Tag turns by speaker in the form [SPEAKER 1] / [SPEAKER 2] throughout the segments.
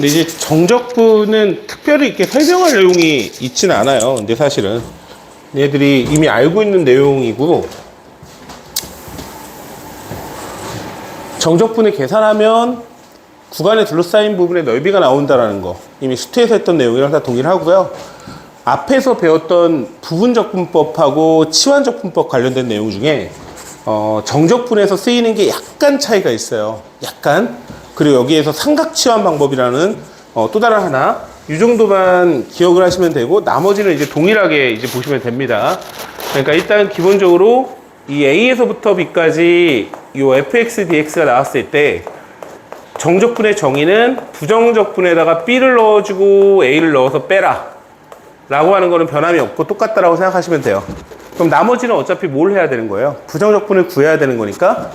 [SPEAKER 1] 근데 이제 정적분은 특별히 이렇게 설명할 내용이 있지는 않아요. 근데 사실은 얘들이 이미 알고 있는 내용이고, 정적분을 계산하면 구간에 둘러싸인 부분의 넓이가 나온다라는 거, 이미 수트에서 했던 내용이랑 다 동일하고요. 앞에서 배웠던 부분적분법하고 치환적분법 관련된 내용 중에 정적분에서 쓰이는 게 약간 차이가 있어요. 약간. 그리고 여기에서 삼각치환 방법이라는 또 다른 하나, 이 정도만 기억을 하시면 되고, 나머지는 이제 동일하게 이제 보시면 됩니다. 그러니까 일단 기본적으로 이 A에서부터 B까지 이 fx dx가 나왔을 때 정적분의 정의는 부정적분에다가 B를 넣어주고 A를 넣어서 빼라 라고 하는 거는 변함이 없고 똑같다라고 생각하시면 돼요. 그럼 나머지는 어차피 뭘 해야 되는 거예요? 부정적분을 구해야 되는 거니까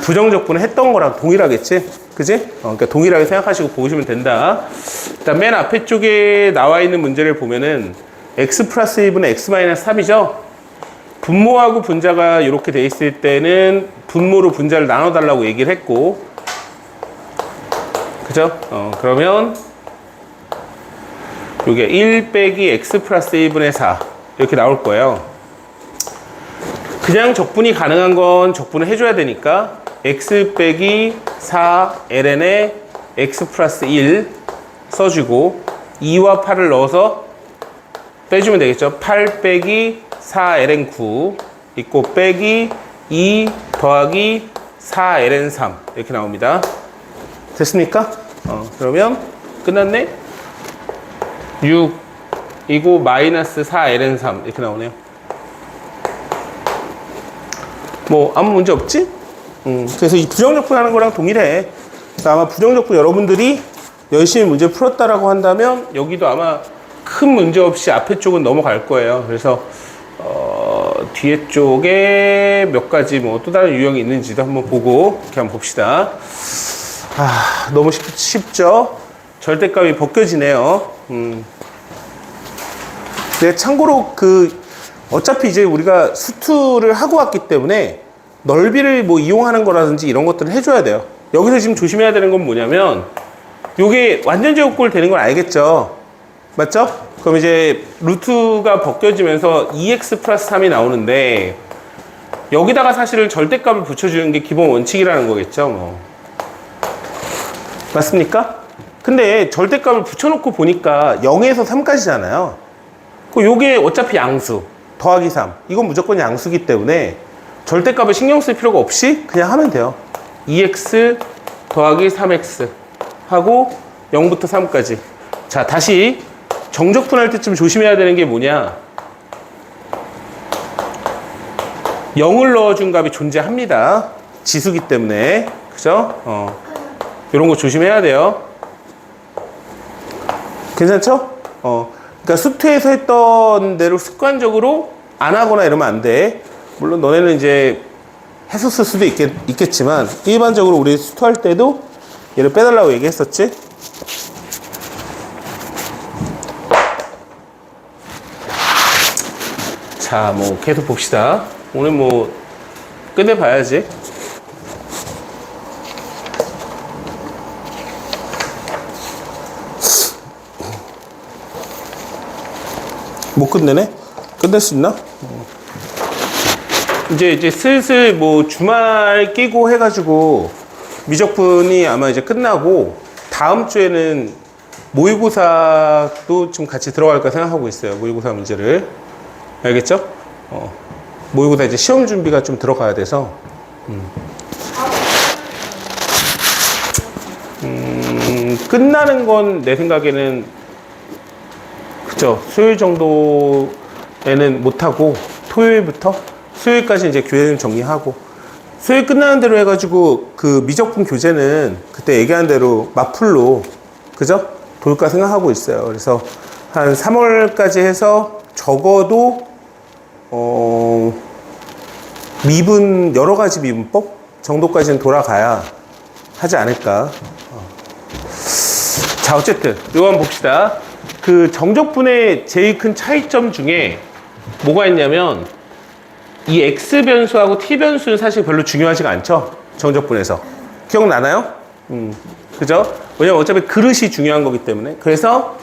[SPEAKER 1] 부정적분을 했던 거랑 동일하겠지? 그지? 그러니까 동일하게 생각하시고 보시면 된다. 일단 맨 앞에 쪽에 나와 있는 문제를 보면은 x 플러스 1분의 x 마이너스 3이죠? 분모하고 분자가 이렇게 돼 있을 때는 분모로 분자를 나눠달라고 얘기를 했고, 그죠? 그러면 이게 1 빼기 x 플러스 1분의 4 이렇게 나올 거예요. 그냥 적분이 가능한 건 적분을 해줘야 되니까 x 빼기 4 ln에 x 플러스 1 써주고 2와 8을 넣어서 빼주면 되겠죠. 8 빼기 4ln9 있고 빼기 2 더하기 4ln3 이렇게 나옵니다. 됐습니까? 그러면 끝났네? 6이고 마이너스 4ln3 이렇게 나오네요. 뭐 아무 문제 없지? 그래서 이 부정적분 하는 거랑 동일해. 그래서 아마 부정적분 여러분들이 열심히 문제 풀었다라고 한다면 여기도 아마 큰 문제 없이 앞에 쪽은 넘어갈 거예요. 그래서 뒤에 쪽에 몇 가지 뭐 또 다른 유형이 있는지도 한번 보고 이렇게 한번 봅시다. 너무 쉽죠? 절대값이 벗겨지네요. 근데 참고로 어차피 이제 우리가 수투를 하고 왔기 때문에 넓이를 뭐 이용하는 거라든지 이런 것들을 해줘야 돼요. 여기서 지금 조심해야 되는 건 뭐냐면 요게 완전 제곱꼴 되는 걸 알겠죠? 맞죠? 그럼 이제 루트가 벗겨지면서 2x 플러스 3이 나오는데 여기다가 사실은 절대값을 붙여주는 게 기본 원칙이라는 거겠죠? 뭐. 맞습니까? 근데 절대값을 붙여놓고 보니까 0에서 3까지잖아요. 요게 어차피 양수 더하기 3 이건 무조건 양수기 때문에 절대값을 신경 쓸 필요가 없이 그냥 하면 돼요. 2x 더하기 3x 하고 0부터 3까지. 자, 다시 정적분 할 때쯤 조심해야 되는 게 뭐냐, 0을 넣어준 값이 존재합니다. 지수기 때문에. 그죠? 이런 거 조심해야 돼요. 괜찮죠? 그러니까 수트에서 했던 대로 습관적으로 안 하거나 이러면 안 돼. 물론 너네는 이제 했었을 수도 있겠지만 일반적으로 우리 수트할 때도 얘를 빼달라고 얘기했었지. 자, 뭐 계속 봅시다. 오늘 뭐 끝내봐야지. 못 끝내네? 끝낼 수 있나? 이제 슬슬 뭐 주말 끼고 해가지고 미적분이 아마 이제 끝나고 다음 주에는 모의고사도 좀 같이 들어갈까 생각하고 있어요. 모의고사 문제를. 알겠죠? 모의고사 이제 시험 준비가 좀 들어가야 돼서. 끝나는 건 내 생각에는 그죠? 수요일 정도에는 못하고 토요일부터 수요일까지 이제 교재는 정리하고 수요일 끝나는 대로 해가지고 그 미적분 교재는 그때 얘기한 대로 맞풀로 그죠? 돌까 생각하고 있어요. 그래서 한 3월까지 해서 적어도 미분 여러 가지 미분법 정도까지는 돌아가야 하지 않을까. 자, 어쨌든 이거 한번 봅시다. 그 정적분의 제일 큰 차이점 중에 뭐가 있냐면 이 x 변수하고 t 변수는 사실 별로 중요하지가 않죠. 정적분에서 기억나나요? 그죠? 왜냐면 어차피 그릇이 중요한 거기 때문에. 그래서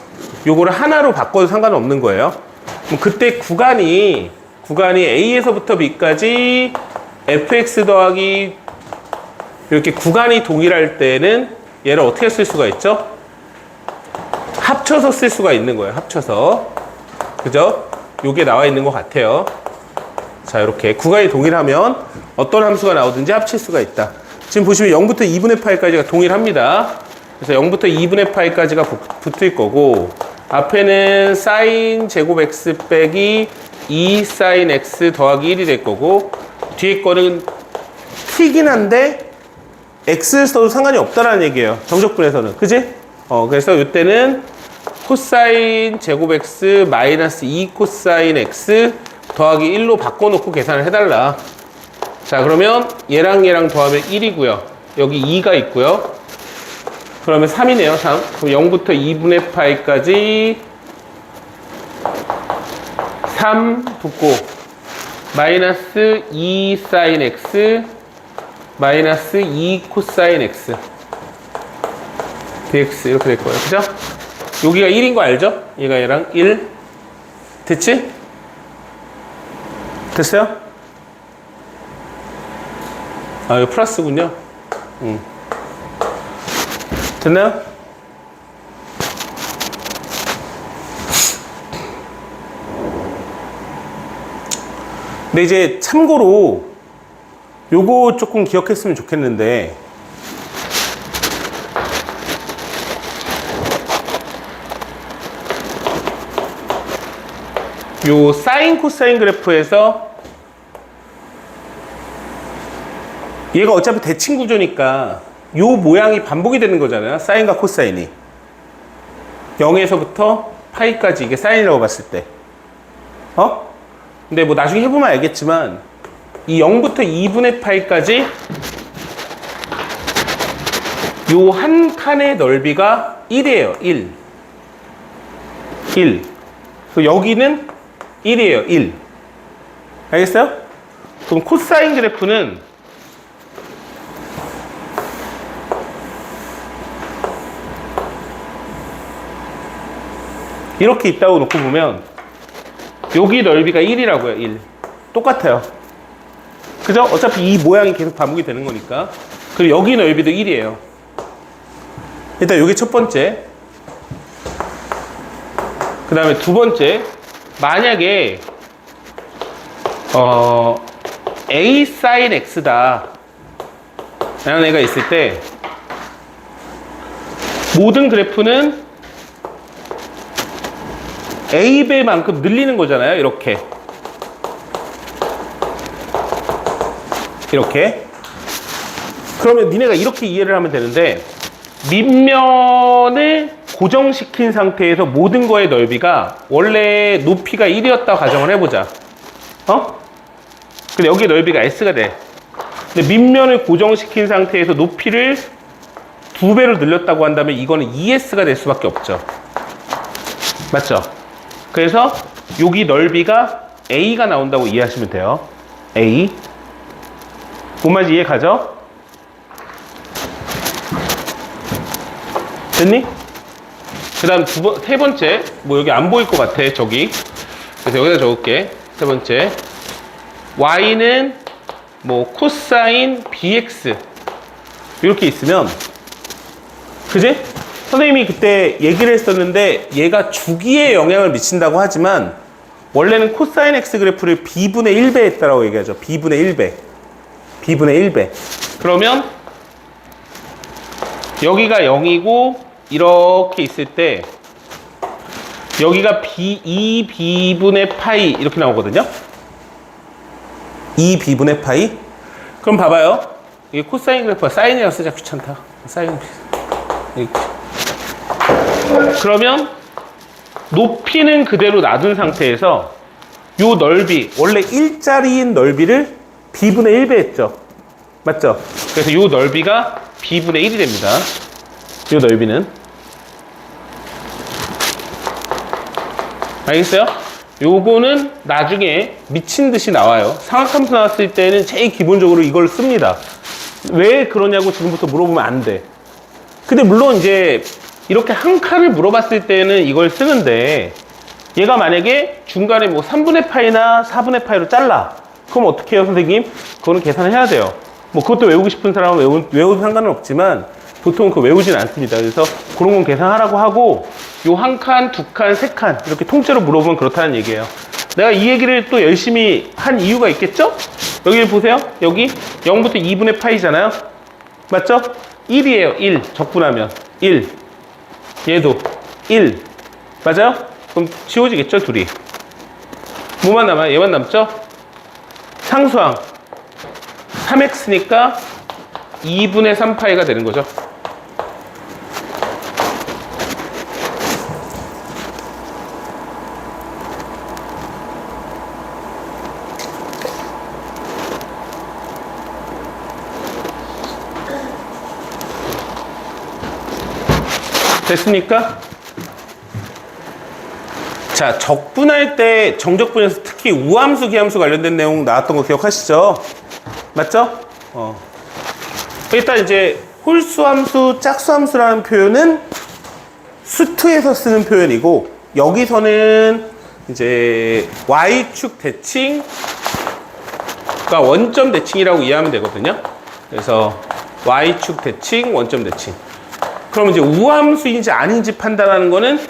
[SPEAKER 1] 요거를 하나로 바꿔도 상관없는 거예요. 그럼 그때 구간이 A에서부터 B까지 fx 더하기 이렇게 구간이 동일할 때는 얘를 어떻게 쓸 수가 있죠? 합쳐서 쓸 수가 있는 거예요. 합쳐서. 그죠? 요게 나와 있는 것 같아요. 자, 이렇게 구간이 동일하면 어떤 함수가 나오든지 합칠 수가 있다. 지금 보시면 0부터 2분의 파이까지가 동일합니다. 그래서 0부터 2분의 파이까지가 붙을 거고, 앞에는 sin 제곱 x 빼기 2 sin x 더하기 1이 될 거고, 뒤에 거는 t긴 한데 x를 써도 상관이 없다라는 얘기예요. 정적분에서는. 그지? 그래서 이때는 코사인 제곱 x 마이너스 2 코사인 x 더하기 1로 바꿔놓고 계산을 해달라. 자, 그러면 얘랑 더하면 1이고요. 여기 2가 있고요. 그러면 3이네요. 3. 그럼 0부터 2분의 파이까지 3 붙고 마이너스 2 사인 x 마이너스 2 코사인 x dx 이렇게 될 거예요. 그죠? 여기가 1인 거 알죠? 얘가 얘랑 1. 됐지? 됐어요? 아, 이거 플러스군요. 됐나요? 근데 이제 참고로 요거 조금 기억했으면 좋겠는데, 요 사인 코사인 그래프에서 얘가 어차피 대칭 구조니까 요 모양이 반복이 되는 거잖아요. 사인과 코사인이 0에서부터 파이까지 이게 사인이라고 봤을 때, 근데 뭐 나중에 해보면 알겠지만 이 0부터 2분의 파이까지 요 한 칸의 넓이가 1이에요. 1. 그리고 여기는 1이에요. 1. 알겠어요? 그럼 코사인 그래프는 이렇게 있다고 놓고 보면 여기 넓이가 1이라고요. 1. 똑같아요. 그죠? 어차피 이 모양이 계속 반복이 되는 거니까. 그리고 여기 넓이도 1이에요. 일단 여기 첫 번째. 그 다음에 두 번째. 만약에 A sin X다 라는 애가 있을 때 모든 그래프는 A배만큼 늘리는 거잖아요. 이렇게 그러면 니네가 이렇게 이해를 하면 되는데, 밑면을 고정시킨 상태에서 모든 거의 넓이가 원래 높이가 1이었다고 가정을 해보자. 근데 여기 넓이가 S가 돼. 근데 밑면을 고정시킨 상태에서 높이를 2배로 늘렸다고 한다면 이거는 2S가 될 수밖에 없죠. 맞죠? 그래서 여기 넓이가 A가 나온다고 이해하시면 돼요. A. 뭔 말인지 이해 가죠? 됐니? 그 다음 세 번째, 뭐 여기 안 보일 것 같아, 저기. 그래서 여기다 적을게. 세 번째. Y는 뭐 코사인 BX. 이렇게 있으면, 그지? 선생님이 그때 얘기를 했었는데, 얘가 주기에 영향을 미친다고 하지만, 원래는 코사인 X 그래프를 B분의 1배 했다라고 얘기하죠. B분의 1배. B분의 1배. 그러면, 여기가 0이고 이렇게 있을 때 여기가 2B분의 파이 이렇게 나오거든요. 2B분의 파이. 그럼 봐봐요. 이게 코사인 그래프가 사인이라고 쓰자. 귀찮다. 사인 이렇게. 그러면 높이는 그대로 놔둔 상태에서 요 넓이, 원래 1짜리인 넓이를 B분의 1배 했죠. 맞죠? 그래서 요 넓이가 B분의 1이 됩니다. 이 넓이는. 알겠어요? 요거는 나중에 미친 듯이 나와요. 상학함수 나왔을 때는 제일 기본적으로 이걸 씁니다. 왜 그러냐고 지금부터 물어보면 안 돼. 근데 물론 이제 이렇게 한 칸을 물어봤을 때는 이걸 쓰는데 얘가 만약에 중간에 뭐 3분의 파이나 4분의 파이로 잘라. 그럼 어떻게 해요, 선생님? 그거는 계산을 해야 돼요. 뭐 그것도 외우고 싶은 사람은 외워도 상관은 없지만 보통 그 외우진 않습니다. 그래서 그런 건 계산하라고 하고 요 한 칸, 두 칸, 세 칸 이렇게 통째로 물어보면 그렇다는 얘기예요. 내가 이 얘기를 또 열심히 한 이유가 있겠죠? 여기 보세요. 여기 0부터 2분의 파이잖아요. 맞죠? 1이에요. 1. 적분하면 1. 얘도 1. 맞아요? 그럼 지워지겠죠? 둘이. 뭐만 남아요? 얘만 남죠? 상수항 3x니까 2분의 3파이가 되는 거죠. 됐습니까? 자, 적분할 때 정적분에서 특히 우함수, 기함수 관련된 내용 나왔던 거 기억하시죠? 맞죠? 일단 이제 홀수함수, 짝수함수라는 표현은 수투에서 쓰는 표현이고 여기서는 이제 y축 대칭, 그러니까 원점 대칭이라고 이해하면 되거든요. 그래서 y축 대칭, 원점 대칭. 그럼 이제 우함수인지 아닌지 판단하는 거는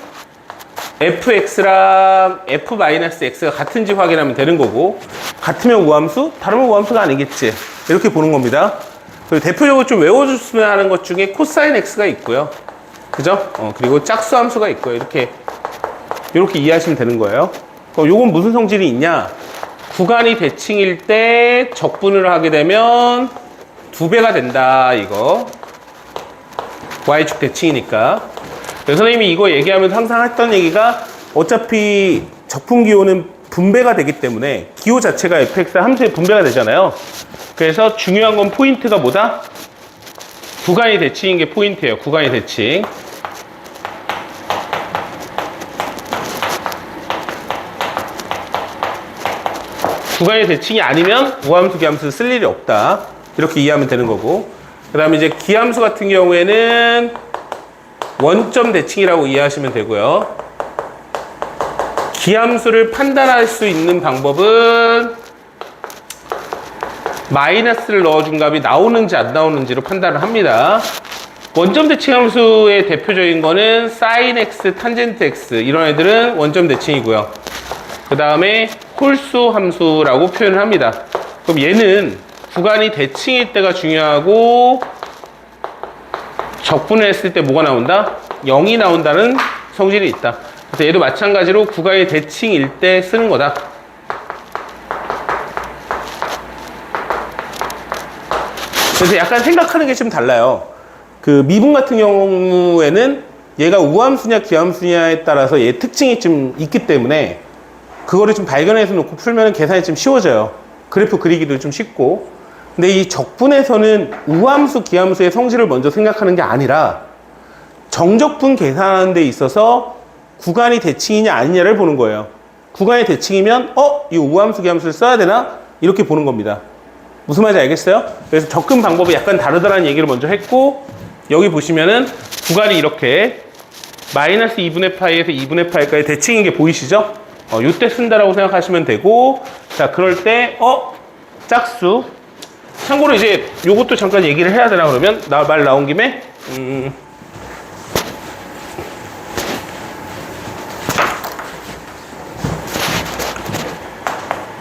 [SPEAKER 1] fx랑 f-x가 같은지 확인하면 되는 거고, 같으면 우함수, 다르면 우함수가 아니겠지. 이렇게 보는 겁니다. 그리고 대표적으로 좀 외워줬으면 하는 것 중에 코사인 x가 있고요. 그죠? 그리고 짝수함수가 있고요. 이렇게 이해하시면 되는 거예요. 그럼 요건 무슨 성질이 있냐? 구간이 대칭일 때 적분을 하게 되면 2배가 된다, 이거. y축 대칭이니까. 선생님이 이거 얘기하면서 항상 했던 얘기가 어차피 적분기호는 분배가 되기 때문에 기호 자체가 fx 함수의 분배가 되잖아요. 그래서 중요한 건 포인트가 뭐다? 구간이 대칭인 게 포인트예요. 구간이 대칭. 구간이 대칭이 아니면 우함수, 기함수 쓸 일이 없다. 이렇게 이해하면 되는 거고. 그 다음에 이제 기함수 같은 경우에는 원점 대칭이라고 이해하시면 되고요. 기함수를 판단할 수 있는 방법은 마이너스를 넣어준 값이 나오는지 안 나오는지로 판단을 합니다. 원점 대칭 함수의 대표적인 거는 sin x, 탄젠트 x 이런 애들은 원점 대칭이고요. 그 다음에 홀수 함수라고 표현을 합니다. 그럼 얘는 구간이 대칭일 때가 중요하고 적분을 했을 때 뭐가 나온다? 0이 나온다는 성질이 있다. 그래서 얘도 마찬가지로 구간이 대칭일 때 쓰는 거다. 그래서 약간 생각하는 게 좀 달라요. 그 미분 같은 경우에는 얘가 우함수냐 기함수냐에 따라서 얘 특징이 좀 있기 때문에 그거를 좀 발견해서 놓고 풀면 계산이 좀 쉬워져요. 그래프 그리기도 좀 쉽고. 근데 이 적분에서는 우함수, 기함수의 성질을 먼저 생각하는 게 아니라 정적분 계산하는 데 있어서 구간이 대칭이냐 아니냐를 보는 거예요. 구간이 대칭이면 이 우함수, 기함수를 써야 되나? 이렇게 보는 겁니다. 무슨 말인지 알겠어요? 그래서 접근 방법이 약간 다르다는 얘기를 먼저 했고, 여기 보시면은 구간이 이렇게 마이너스 2분의 파이에서 2분의 파이까지 대칭인 게 보이시죠? 요때 쓴다라고 생각하시면 되고, 자, 그럴 때 짝수. 참고로 이제 요것도 잠깐 얘기를 해야 되나 그러면 말 나온 김에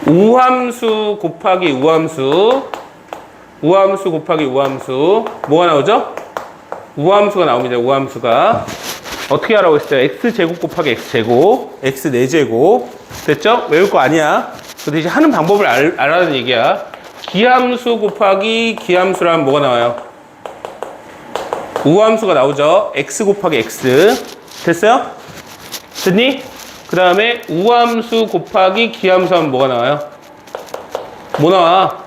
[SPEAKER 1] 우함수 곱하기 우함수 곱하기 우함수 뭐가 나오죠? 우함수가 나옵니다. 우함수가 어떻게 하라고 했어요? x제곱 곱하기 x제곱 x 4제곱 됐죠? 외울 거 아니야. 근데 이제 하는 방법을 알아는 얘기야. 기함수 곱하기 기함수라면 뭐가 나와요? 우함수가 나오죠. x 곱하기 x 됐어요? 됐니? 그 다음에 우함수 곱하기 기함수 하면 뭐가 나와요? 뭐 나와?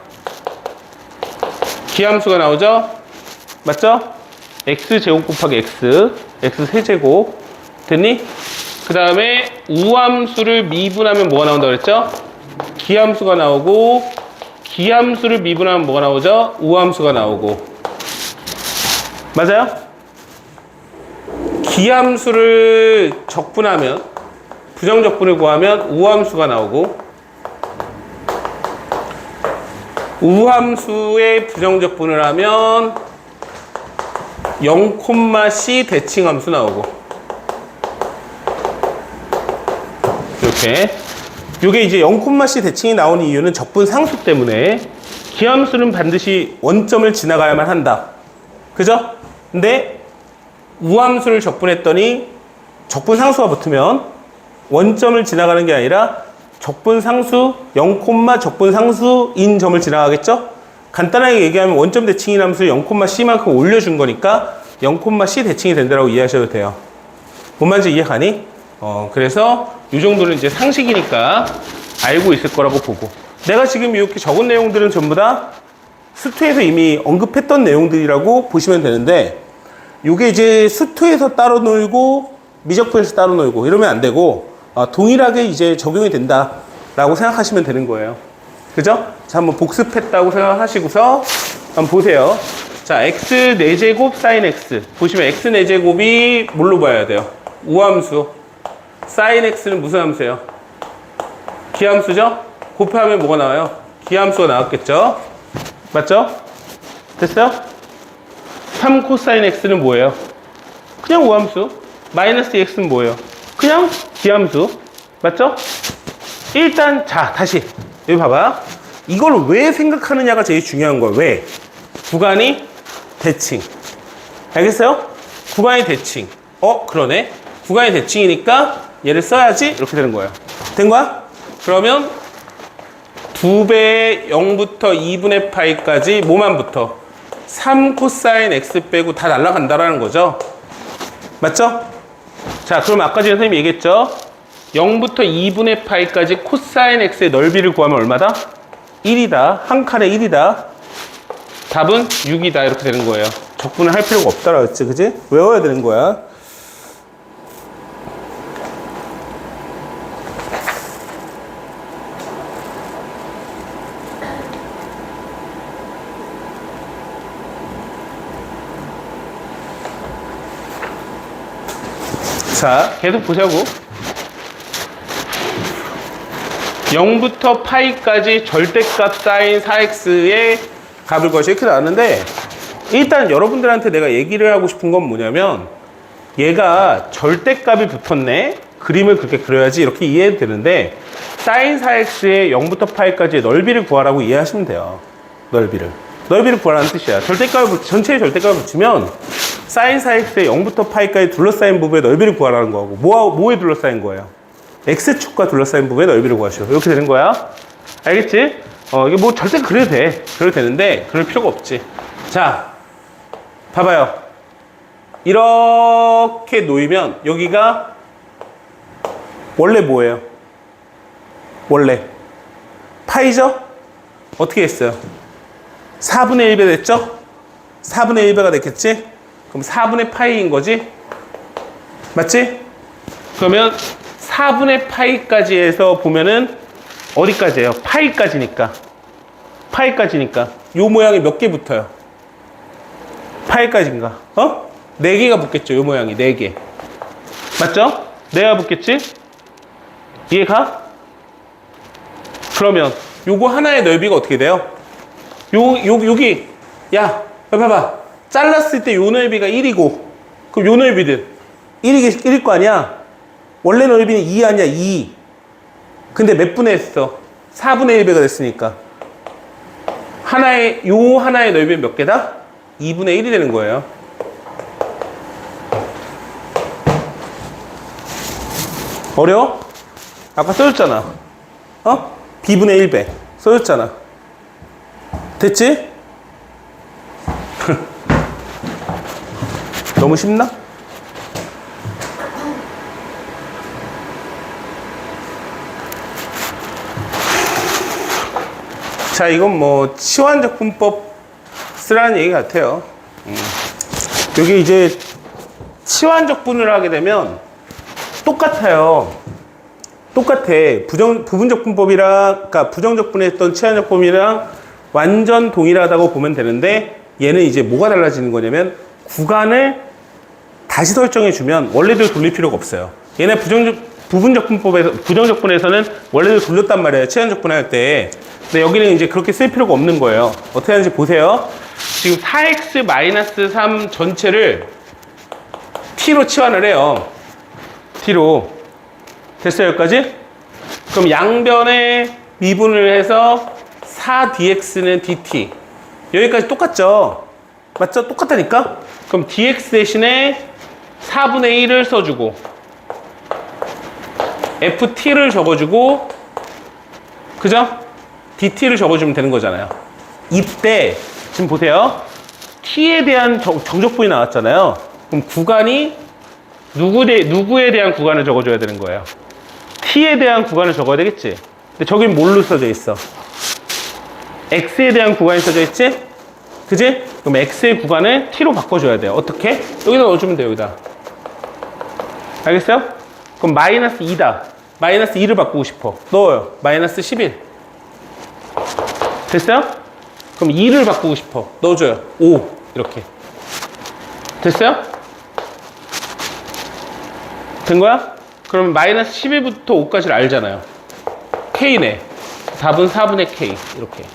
[SPEAKER 1] 기함수가 나오죠? 맞죠? x제곱 곱하기 x 세제곱 됐니? 그 다음에 우함수를 미분하면 뭐가 나온다고 그랬죠? 기함수가 나오고 기함수를 미분하면 뭐가 나오죠? 우함수가 나오고 맞아요? 비함수를 적분하면, 부정적분을 구하면 우함수가 나오고, 우함수의 부정적분을 하면 0,c 대칭함수 나오고, 이렇게. 요게 이제 0,c 대칭이 나오는 이유는 적분 상수 때문에 기함수는 반드시 원점을 지나가야만 한다. 그죠? 근데 우함수를 적분했더니 적분 상수가 붙으면 원점을 지나가는 게 아니라 적분 상수, 0, 적분 상수인 점을 지나가겠죠? 간단하게 얘기하면 원점 대칭인 함수를 0,c만큼 올려준 거니까 0,c 대칭이 된다고 이해하셔도 돼요. 뭔 말인지 이해 가니? 그래서 이 정도는 이제 상식이니까 알고 있을 거라고 보고. 내가 지금 이렇게 적은 내용들은 전부 다 수투에서 이미 언급했던 내용들이라고 보시면 되는데, 이게 이제 수투에서 따로 놀고 미적분에서 따로 놀고 이러면 안 되고, 동일하게 이제 적용이 된다라고 생각하시면 되는 거예요. 그죠? 자, 한번 복습했다고 생각하시고서 한번 보세요. 자, x 4제곱 sin x. 보시면 x 4제곱이 뭘로 봐야 돼요? 우함수. sin x는 무슨 함수예요? 기함수죠? 곱하면 뭐가 나와요? 기함수가 나왔겠죠? 맞죠? 됐어요? 3 코사인 x는 뭐예요? 그냥 우함수. 마이너스 x는 뭐예요? 그냥 기함수. 맞죠? 일단 자, 다시 여기 봐봐. 이걸 왜 생각하느냐가 제일 중요한 거예요. 왜? 구간이 대칭. 알겠어요? 구간이 대칭. 그러네. 구간이 대칭이니까 얘를 써야지. 이렇게 되는 거예요. 된 거야? 그러면 2배의 0부터 2분의 파이까지 뭐만 붙어? 3 코사인 x 빼고 다 날아간다라는 거죠. 맞죠? 자, 그럼 아까 전에 선생님이 얘기했죠? 0부터 2분의 파이까지 코사인 x의 넓이를 구하면 얼마다? 1이다. 한 칸에 1이다. 답은 6이다. 이렇게 되는 거예요. 적분을 할 필요가 없다라 했지, 그지? 외워야 되는 거야. 자, 계속 보자고. 0부터 파이까지 절대값 사인 4x의 값을 구하시 이렇게 나왔는데, 일단 여러분들한테 내가 얘기를 하고 싶은 건 뭐냐면, 얘가 절대값이 붙었네? 그림을 그렇게 그려야지 이렇게 이해해도 되는데, 사인 4x의 0부터 파이까지의 넓이를 구하라고 이해하시면 돼요. 넓이를 구하라는 뜻이야. 전체의 절대값을 붙이면 사인 4x의 0부터 파이까지 둘러싸인 부분의 넓이를 구하라는 거고, 뭐에 둘러싸인 거예요? x축과 둘러싸인 부분의 넓이를 구하시오. 이렇게 되는 거야. 알겠지? 이게 뭐 절대 그래도 돼. 그래도 되는데 그럴 필요가 없지. 자, 봐봐요. 이렇게 놓이면 여기가 원래 뭐예요? 원래 파이죠? 어떻게 했어요? 4분의 1배 됐죠? 4분의 1배가 됐겠지? 그럼 4분의 파이인 거지? 맞지? 그러면 4분의 파이까지 해서 보면은 어디까지예요? 파이까지니까 요 모양이 몇 개 붙어요? 파이까지인가? 4개가 붙겠죠. 요 모양이 4개. 맞죠? 4개가 붙겠지? 이해가? 그러면 요거 하나의 넓이가 어떻게 돼요? 여기 야, 봐봐. 잘랐을 때 요 넓이가 1이고, 그럼 요 넓이는 1일 거 아니야? 원래 넓이는 2 아니야, 2. 근데 몇 분의 했어? 4분의 1배가 됐으니까. 요 하나의 넓이는 몇 개다? 2분의 1이 되는 거예요. 어려워? 아까 써줬잖아. b분의 1배. 써줬잖아. 됐지? 너무 쉽나? 자, 이건 뭐 치환적분법 쓰라는 얘기 같아요. 여기 이제 치환적분을 하게 되면 똑같아요. 똑같아. 부분적분법이랑, 그러니까 부정적분했던 치환적분이랑 완전 동일하다고 보면 되는데, 얘는 이제 뭐가 달라지는 거냐면 구간을 다시 설정해주면 원래대로 돌릴 필요가 없어요. 얘네 부정적분에서는 원래대로 돌렸단 말이에요. 치환적분 할 때. 근데 여기는 이제 그렇게 쓸 필요가 없는 거예요. 어떻게 하는지 보세요. 지금 4x-3 전체를 t로 치환을 해요. t로. 됐어요, 여기까지? 그럼 양변에 미분을 해서 4dx는 dt. 여기까지 똑같죠? 맞죠? 똑같다니까? 그럼 dx 대신에 4분의 1을 써주고 ft를 적어주고 그죠? dt를 적어주면 되는 거잖아요. 이때 지금 보세요. t에 대한 정적분이 나왔잖아요. 그럼 구간이 누구에 대한 구간을 적어줘야 되는 거예요? t에 대한 구간을 적어야 되겠지? 근데 저긴 뭘로 써져 있어? x에 대한 구간이 써져 있지? 그지? 그럼 x의 구간을 t로 바꿔줘야 돼요. 어떻게? 여기다 넣어주면 돼요. 여기다. 알겠어요? 그럼 마이너스 2다. 마이너스 2를 바꾸고 싶어. 넣어요. 마이너스 11. 됐어요? 그럼 2를 바꾸고 싶어. 넣어줘요. 5. 이렇게. 됐어요? 된 거야? 그러면 마이너스 11부터 5까지를 알잖아요. K네. 답은 4분의 K. 이렇게.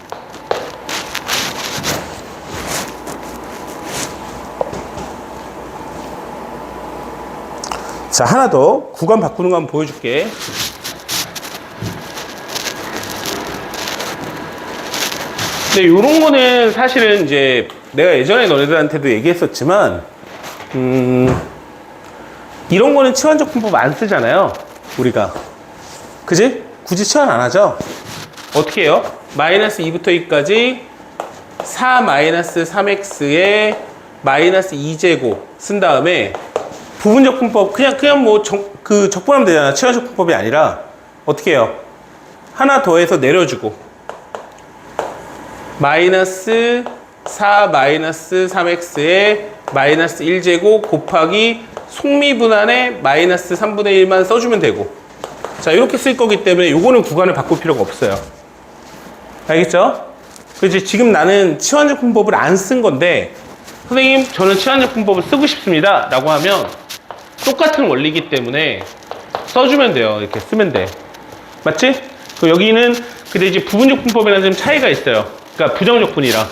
[SPEAKER 1] 자, 하나 더 구간 바꾸는 거 한번 보여줄게. 근데 요런 거는 사실은 이제 내가 예전에 너네들한테도 얘기했었지만 이런 거는 치환적분법 안 쓰잖아요, 우리가. 그지? 굳이 치환 안 하죠? 어떻게 해요? 마이너스 2부터 2까지 4 마이너스 3x에 마이너스 2제곱 쓴 다음에 부분적분법 그냥 뭐 적분하면 되잖아. 치환적분법이 아니라 어떻게 해요? 하나 더해서 내려주고 마이너스 4 마이너스 3x에 마이너스 1제곱 곱하기 속미분한에 마이너스 3분의 1만 써주면 되고. 자, 이렇게 쓸 거기 때문에 요거는 구간을 바꿀 필요가 없어요. 알겠죠? 그렇지. 지금 나는 치환적분법을 안 쓴 건데 선생님 저는 치환적분법을 쓰고 싶습니다 라고 하면 똑같은 원리이기 때문에 써주면 돼요. 이렇게 쓰면 돼. 맞지? 여기는 근데 이제 부분적분법이랑 좀 차이가 있어요. 그러니까 부정적분이랑.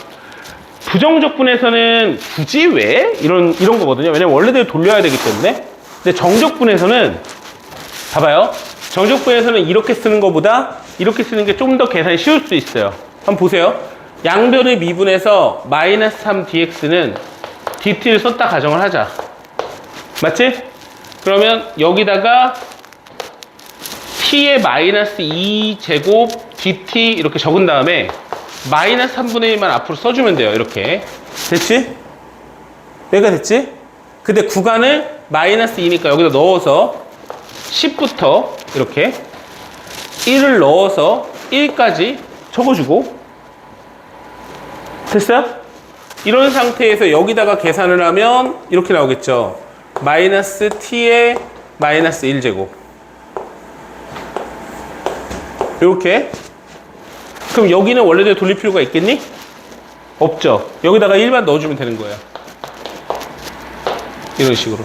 [SPEAKER 1] 부정적분에서는 굳이 왜? 이런 거거든요. 왜냐면 원래대로 돌려야 되기 때문에. 근데 정적분에서는 봐봐요. 정적분에서는 이렇게 쓰는 것보다 이렇게 쓰는 게 좀 더 계산이 쉬울 수 있어요. 한번 보세요. 양변을 미분해서 마이너스 3dx는 dt를 썼다 가정을 하자. 맞지? 그러면 여기다가 t의 마이너스 2제곱 dt 이렇게 적은 다음에 마이너스 3분의 1만 앞으로 써주면 돼요. 이렇게. 됐지? 여기가 됐지? 근데 구간을 마이너스 2니까 여기다 넣어서 10부터 이렇게 1을 넣어서 1까지 적어주고. 됐어요? 이런 상태에서 여기다가 계산을 하면 이렇게 나오겠죠. 마이너스 t의 마이너스 1제곱. 이렇게. 그럼 여기는 원래대로 돌릴 필요가 있겠니? 없죠. 여기다가 1만 넣어주면 되는 거예요. 이런 식으로.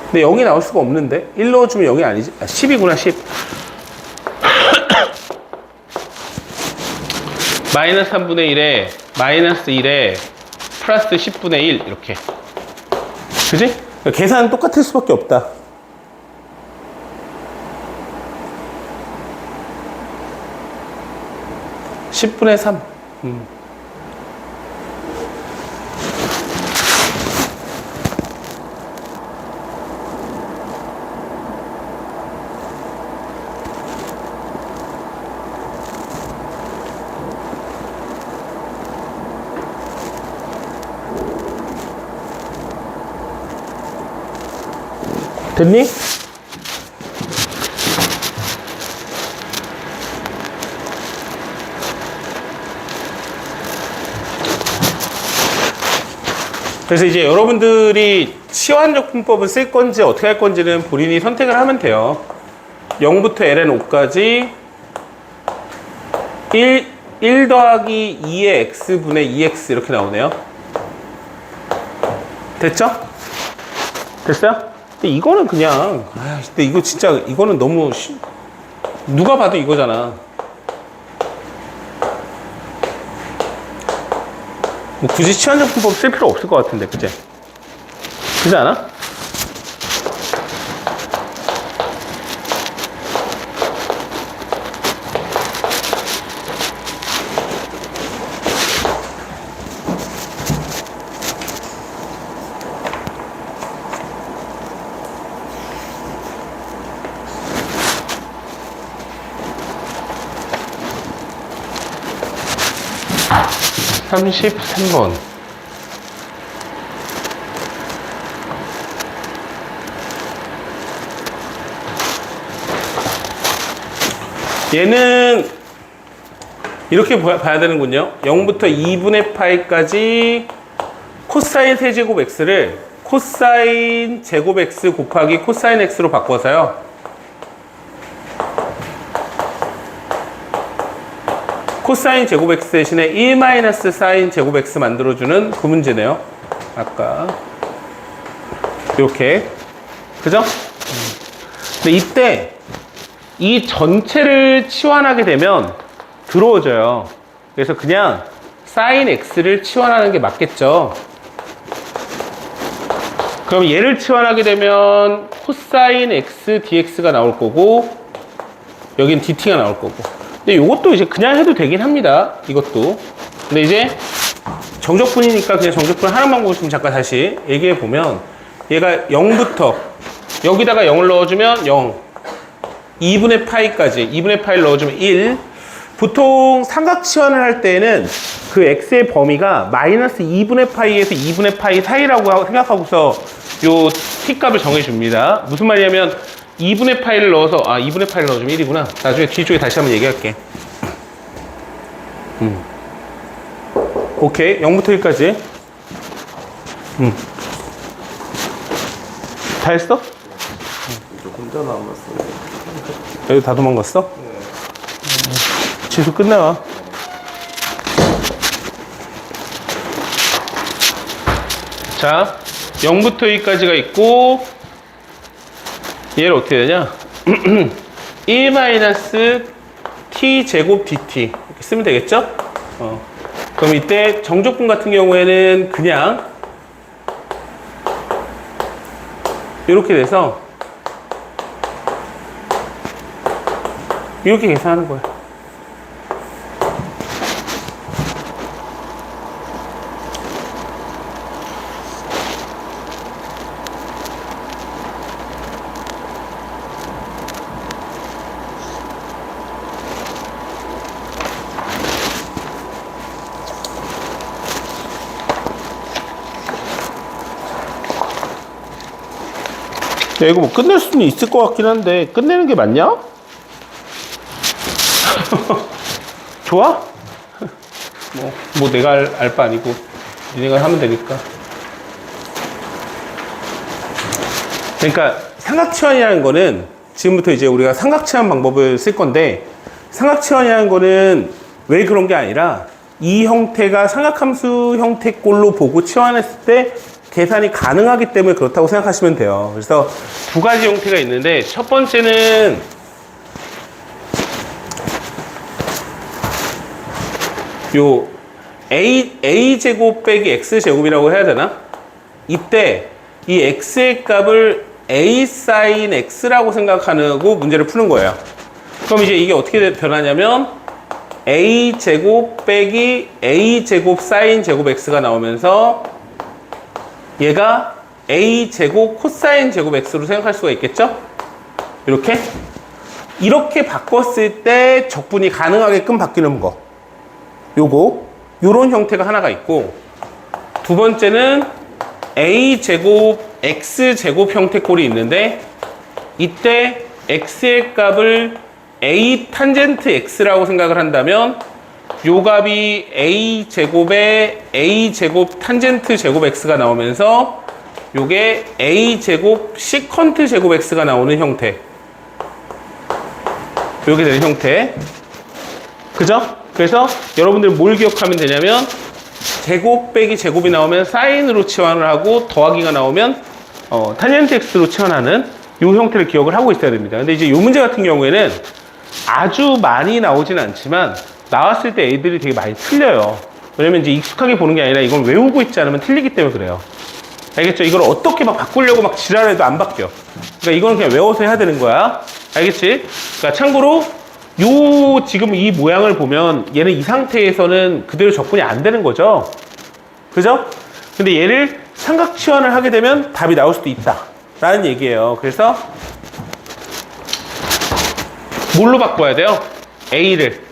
[SPEAKER 1] 근데 0이 나올 수가 없는데 1 넣어주면 0이 아니지? 10이구나 10. 마이너스 3분의 1에 마이너스 1에 플러스 10분의 1 이렇게. 그지? 계산은 똑같을 수밖에 없다. 10분의 3. 됐니? 그래서 이제 여러분들이 치환적분법을 쓸 건지 어떻게 할 건지는 본인이 선택을 하면 돼요. 0부터 ln5까지 1 더하기 2의 x분의 2x 이렇게 나오네요. 됐죠? 됐어요? 근데 이거는 그냥, 근데 이거 진짜, 이거는 너무, 누가 봐도 이거잖아. 뭐 굳이 치환적분법 쓸 필요 없을 것 같은데, 그치? 그렇지 않아? (33번) 얘는 이렇게 봐야 되는군요. 0부터 2분의 파이까지 코사인 세제곱 x를 코사인 제곱 x 곱하기 코사인 x로 바꿔서요. 코사인 제곱 x 대신에 1 마이너스 사인 제곱 x 만들어주는 그 문제네요. 아까 이렇게, 그죠? 근데 이때 이 전체를 치환하게 되면 더러워져요. 그래서 그냥 사인 x를 치환하는 게 맞겠죠. 그럼 얘를 치환하게 되면 코사인 x dx가 나올 거고, 여긴 dt가 나올 거고. 근데 이것도 이제 그냥 해도 되긴 합니다. 이것도. 근데 이제 정적분이니까 그냥 정적분 하는 방법을 좀 잠깐 다시 얘기해 보면, 얘가 0부터 여기다가 0을 넣어주면 0, 2분의 파이까지 2분의 파이를 넣어주면 1. 보통 삼각 치환을 할 때는 그 x의 범위가 마이너스 2분의 파이에서 2분의 파이 사이라고 생각하고서 요 t 값을 정해줍니다. 무슨 말이냐면 2분의 파이를 넣어서, 2분의 파이를 넣어주면 1이구나. 나중에 뒤쪽에 다시 한번 얘기할게. 오케이. 0부터 1까지. 다 했어?
[SPEAKER 2] 조금 더 남았어.
[SPEAKER 1] 여기 다 도망갔어?
[SPEAKER 2] 네.
[SPEAKER 1] 지수 끝내와. 자, 0부터 2까지가 있고, 얘를 어떻게 되냐? 1 마이너스 t 제곱 dt 이렇게 쓰면 되겠죠? 그럼 이때 정적분 같은 경우에는 그냥 이렇게 돼서 이렇게 계산하는 거야. 야, 이거 뭐 끝낼 수는 있을 것 같긴 한데 끝내는 게 맞냐? 좋아? 뭐 내가 알 바 아니고 니네가 하면 되니까. 그러니까 삼각치환이라는 거는 지금부터 이제 우리가 삼각치환 방법을 쓸 건데, 삼각치환이라는 거는 왜 그런 게 아니라 이 형태가 삼각함수 형태꼴로 보고 치환했을 때 계산이 가능하기 때문에 그렇다고 생각하시면 돼요. 그래서 두 가지 형태가 있는데, 첫 번째는 요 a제곱 빼기 x제곱이라고 해야 되나? 이때 이 x의 값을 a sin x라고 생각하고 문제를 푸는 거예요. 그럼 이제 이게 어떻게 변하냐면 a제곱 빼기 a제곱 sin 제곱 x가 나오면서 얘가 a제곱 코사인 제곱 x로 생각할 수가 있겠죠? 이렇게 바꿨을 때 적분이 가능하게끔 바뀌는 거, 요런 형태가 하나가 있고, 두 번째는 a제곱 x제곱 형태꼴이 있는데, 이때 x의 값을 a 탄젠트 x라고 생각을 한다면 요 값이 a제곱에 a제곱 탄젠트 제곱 x가 나오면서 요게 a제곱 시컨트 제곱 x가 나오는 형태, 요렇게 되는 형태. 그죠? 그래서 여러분들 뭘 기억하면 되냐면, 제곱 빼기 제곱이 나오면 사인으로 치환을 하고, 더하기가 나오면 탄젠트 x로 치환하는 이 형태를 기억을 하고 있어야 됩니다. 근데 이제 이 문제 같은 경우에는 아주 많이 나오진 않지만 나왔을 때 애들이 되게 많이 틀려요. 왜냐면 이제 익숙하게 보는 게 아니라 이건 외우고 있지 않으면 틀리기 때문에 그래요. 알겠죠? 이걸 어떻게 막 바꾸려고 막 지랄해도 안 바뀌어. 그러니까 이거는 그냥 외워서 해야 되는 거야. 알겠지? 그러니까 참고로 지금 이 모양을 보면 얘는 이 상태에서는 그대로 적분이 안 되는 거죠. 그죠? 근데 얘를 삼각 치환을 하게 되면 답이 나올 수도 있다 라는 얘기예요. 그래서 뭘로 바꿔야 돼요? x를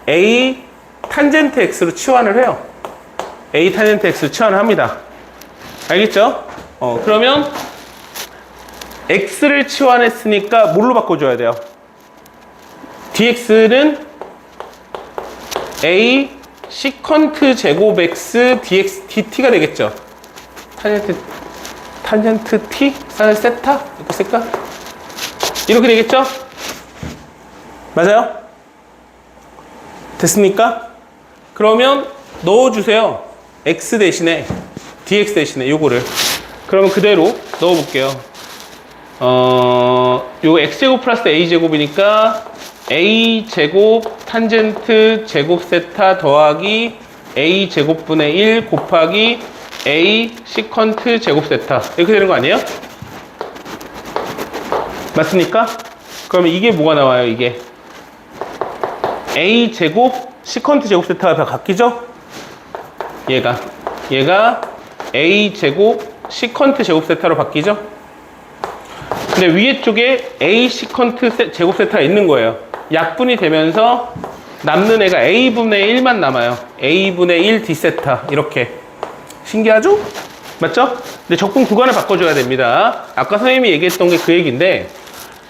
[SPEAKER 1] a 탄젠트 x로 치환을 해요. a 탄젠트 x로 치환을 합니다. 알겠죠? 그러면 x를 치환했으니까 뭘로 바꿔줘야 돼요? dx는 a 시컨트 제곱 x dx dt가 되겠죠. 탄젠트 t? 세타? 이렇게 쓸까? 이렇게 되겠죠? 맞아요? 됐습니까? 그러면 넣어주세요. x 대신에 dx 대신에 요거를. 그러면 그대로 넣어볼게요. 요 x제곱 플러스 a제곱이니까 a제곱 탄젠트 제곱 세타 더하기 a제곱분의 1 곱하기 a 시컨트 제곱 세타 이렇게 되는 거 아니에요? 맞습니까? 그러면 이게 뭐가 나와요? 이게 a제곱 시컨트 제곱 세타가 다 바뀌죠? 얘가 a제곱 시컨트 제곱 세타로 바뀌죠? 근데 위에 쪽에 a 시컨트 제곱 세타가 있는 거예요. 약분이 되면서 남는 애가 a분의 1만 남아요. a분의 1 d세타 이렇게. 신기하죠? 맞죠? 근데 적분 구간을 바꿔줘야 됩니다. 아까 선생님이 얘기했던 게 그 얘기인데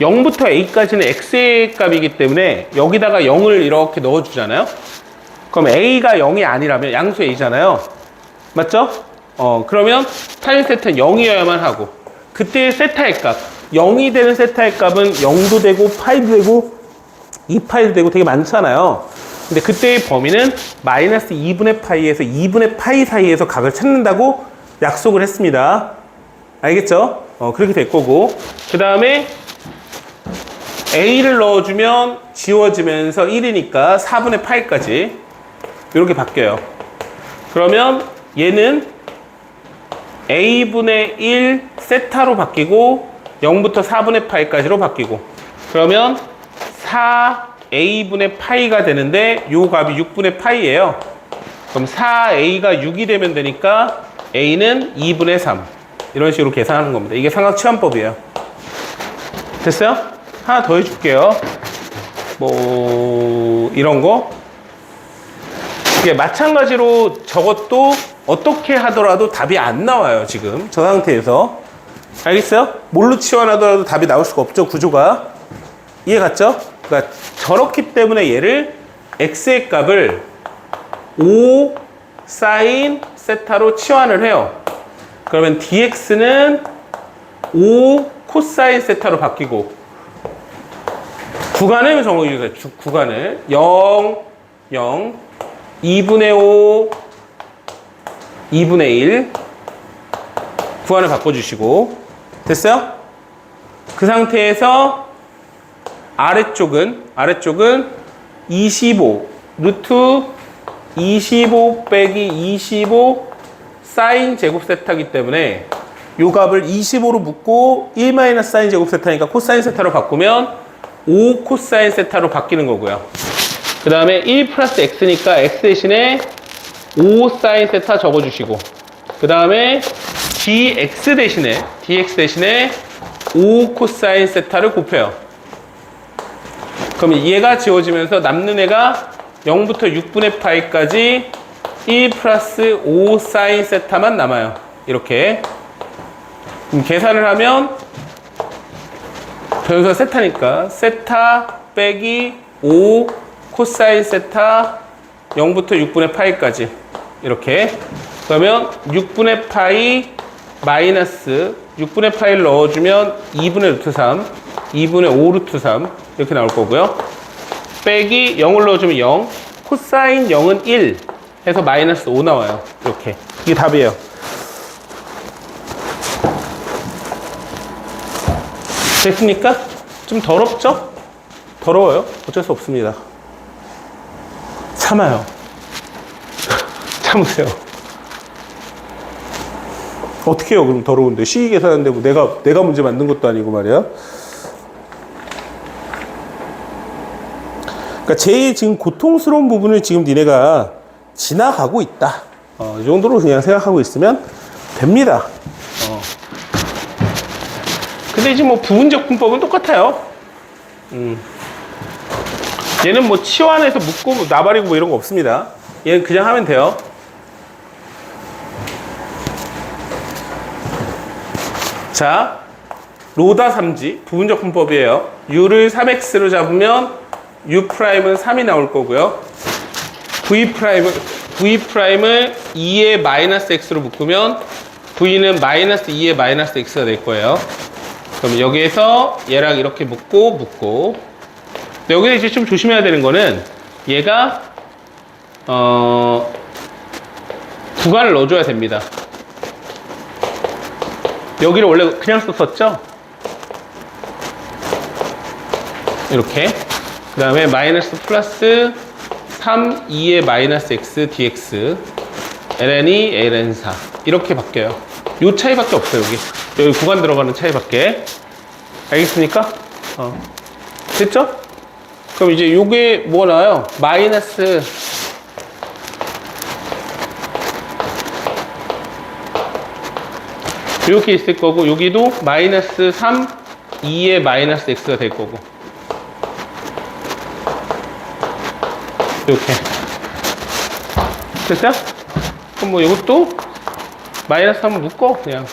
[SPEAKER 1] 0부터 a까지는 x의 값이기 때문에 여기다가 0을 이렇게 넣어주잖아요. 그럼 a가 0이 아니라면 양수 a잖아요. 맞죠? 그러면 탄젠트 세타는 0이어야만 하고 그때의 세타의 값 0이 되는 세타의 값은 0도 되고 파이도 되고 2파이도 되고 되게 많잖아요. 근데 그때의 범위는 마이너스 2분의 파이에서 2분의 파이 사이에서 각을 찾는다고 약속을 했습니다. 알겠죠? 그렇게 될 거고 그 다음에 a를 넣어주면 지워지면서 1이니까 4분의 파이까지 이렇게 바뀌어요. 그러면 얘는 a분의 1 세타로 바뀌고 0부터 4분의 파이까지로 바뀌고 그러면 4a분의 파이가 되는데 요 값이 6분의 파이예요. 그럼 4a가 6이 되면 되니까 a는 2분의 3 이런 식으로 계산하는 겁니다. 이게 삼각치환법이에요. 됐어요? 하나 더 해줄게요. 뭐 이런 거 이게 마찬가지로 저것도 어떻게 하더라도 답이 안 나와요. 지금 저 상태에서 알겠어요? 뭘로 치환하더라도 답이 나올 수가 없죠. 구조가 이해 갔죠? 그러니까 저렇기 때문에 얘를 x의 값을 5 사인 세타로 치환을 해요. 그러면 dx는 5 코사인 세타로 바뀌고 구간을 정해주세요. 구간을 0, 0, 2분의 5, 2분의 1 구간을 바꿔주시고 됐어요? 그 상태에서 아래쪽은 25 루트 25 빼기 25 사인 제곱 세타이기 때문에 요 값을 25로 묶고 1 마이너스 사인 제곱 세타니까 코사인 세타로 바꾸면 5 코사인 세타로 바뀌는 거고요. 그 다음에 1 플러스 x니까 x 대신에 5 사인 세타 적어주시고 그 다음에 dx 대신에 5 코사인 세타를 곱해요. 그럼 얘가 지워지면서 남는 애가 0부터 6분의 파이까지 1 플러스 5 사인 세타만 남아요. 이렇게 계산을 하면 변수가 세타니까 세타 빼기 5 코사인 세타 0부터 6분의 파이까지 이렇게 그러면 6분의 파이 마이너스 6분의 파이를 넣어주면 2분의 루트 3 2분의 5 루트 3 이렇게 나올 거고요. 빼기 0을 넣어주면 0 코사인 0은 1 해서 마이너스 5 나와요. 이렇게 이게 답이에요. 됐습니까? 좀 더럽죠? 더러워요. 어쩔 수 없습니다. 참아요. 참으세요. 어떻게 해요, 그럼 더러운데? 시기 계산하는데 뭐 내가 문제 만든 것도 아니고 말이야. 그러니까 제일 지금 고통스러운 부분을 지금 니네가 지나가고 있다. 이 정도로 그냥 생각하고 있으면 됩니다. 근데 이제 뭐 부분적 분법은 똑같아요. 얘는 뭐 치환해서 묶고 뭐 나발이고 뭐 이런 거 없습니다. 얘는 그냥 하면 돼요. 자, 로다 3지 부분적 분법이에요. u를 3x로 잡으면 u'은 3이 나올 거고요. v'을 2의 마이너스 x로 묶으면 v는 마이너스 2의 마이너스 x가 될 거예요. 그럼 여기에서 얘랑 이렇게 묶고 근데 여기서 이제 좀 조심해야 되는 거는 얘가 구간을 넣어줘야 됩니다. 여기를 원래 그냥 썼었죠? 이렇게 그 다음에 마이너스 플러스 3, 2의 마이너스 x dx ln이 ln 4 이렇게 바뀌어요. 요 차이밖에 없어요. 여기 구간 들어가는 차이밖에. 알겠습니까? 됐죠? 그럼 이제 요게 뭐가 나와요? 마이너스 이렇게 있을 거고 여기도 마이너스 3, 2의 마이너스 x가 될 거고 이렇게 됐어요? 그럼 뭐 이것도 마이너스 한번 묶어 그냥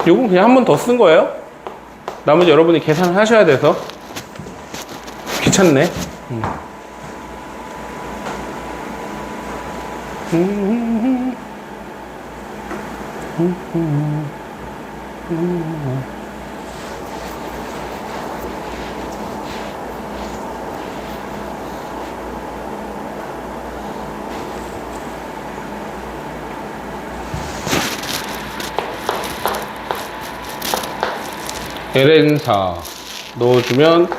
[SPEAKER 1] 요건 그냥 한 번 더 쓴 거예요. 나머지 여러분이 계산을 하셔야 돼서 귀찮네. ln4 넣어주면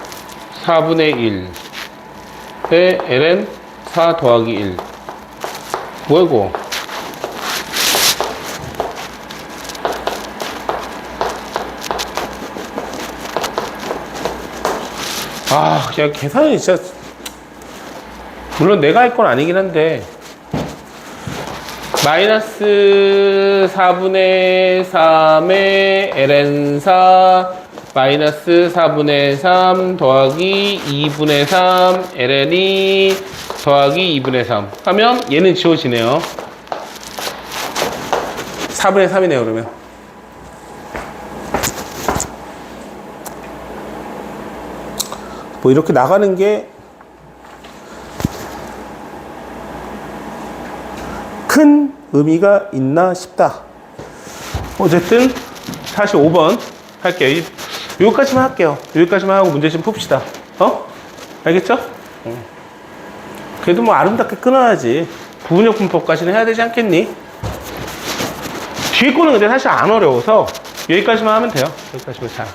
[SPEAKER 1] 4분의 1에 ln4 더하기 1 뭐야 이거 그냥 계산이 진짜 물론 내가 할 건 아니긴 한데 마이너스 4분의 3의 ln4 마이너스 4분의 3 더하기 2분의 3 ln이 더하기 2분의 3 하면 얘는 지워지네요. 4분의 3이네요 그러면. 뭐 이렇게 나가는 게 큰 의미가 있나 싶다. 어쨌든 45번 할게요. 여기까지만 할게요. 여기까지만 하고 문제 좀 풉시다. 알겠죠? 그래도 뭐 아름답게 끊어야지. 부분적 분법까지는 해야 되지 않겠니? 뒤에 거는 근데 사실 안 어려워서 여기까지만 하면 돼요. 여기까지만 잘.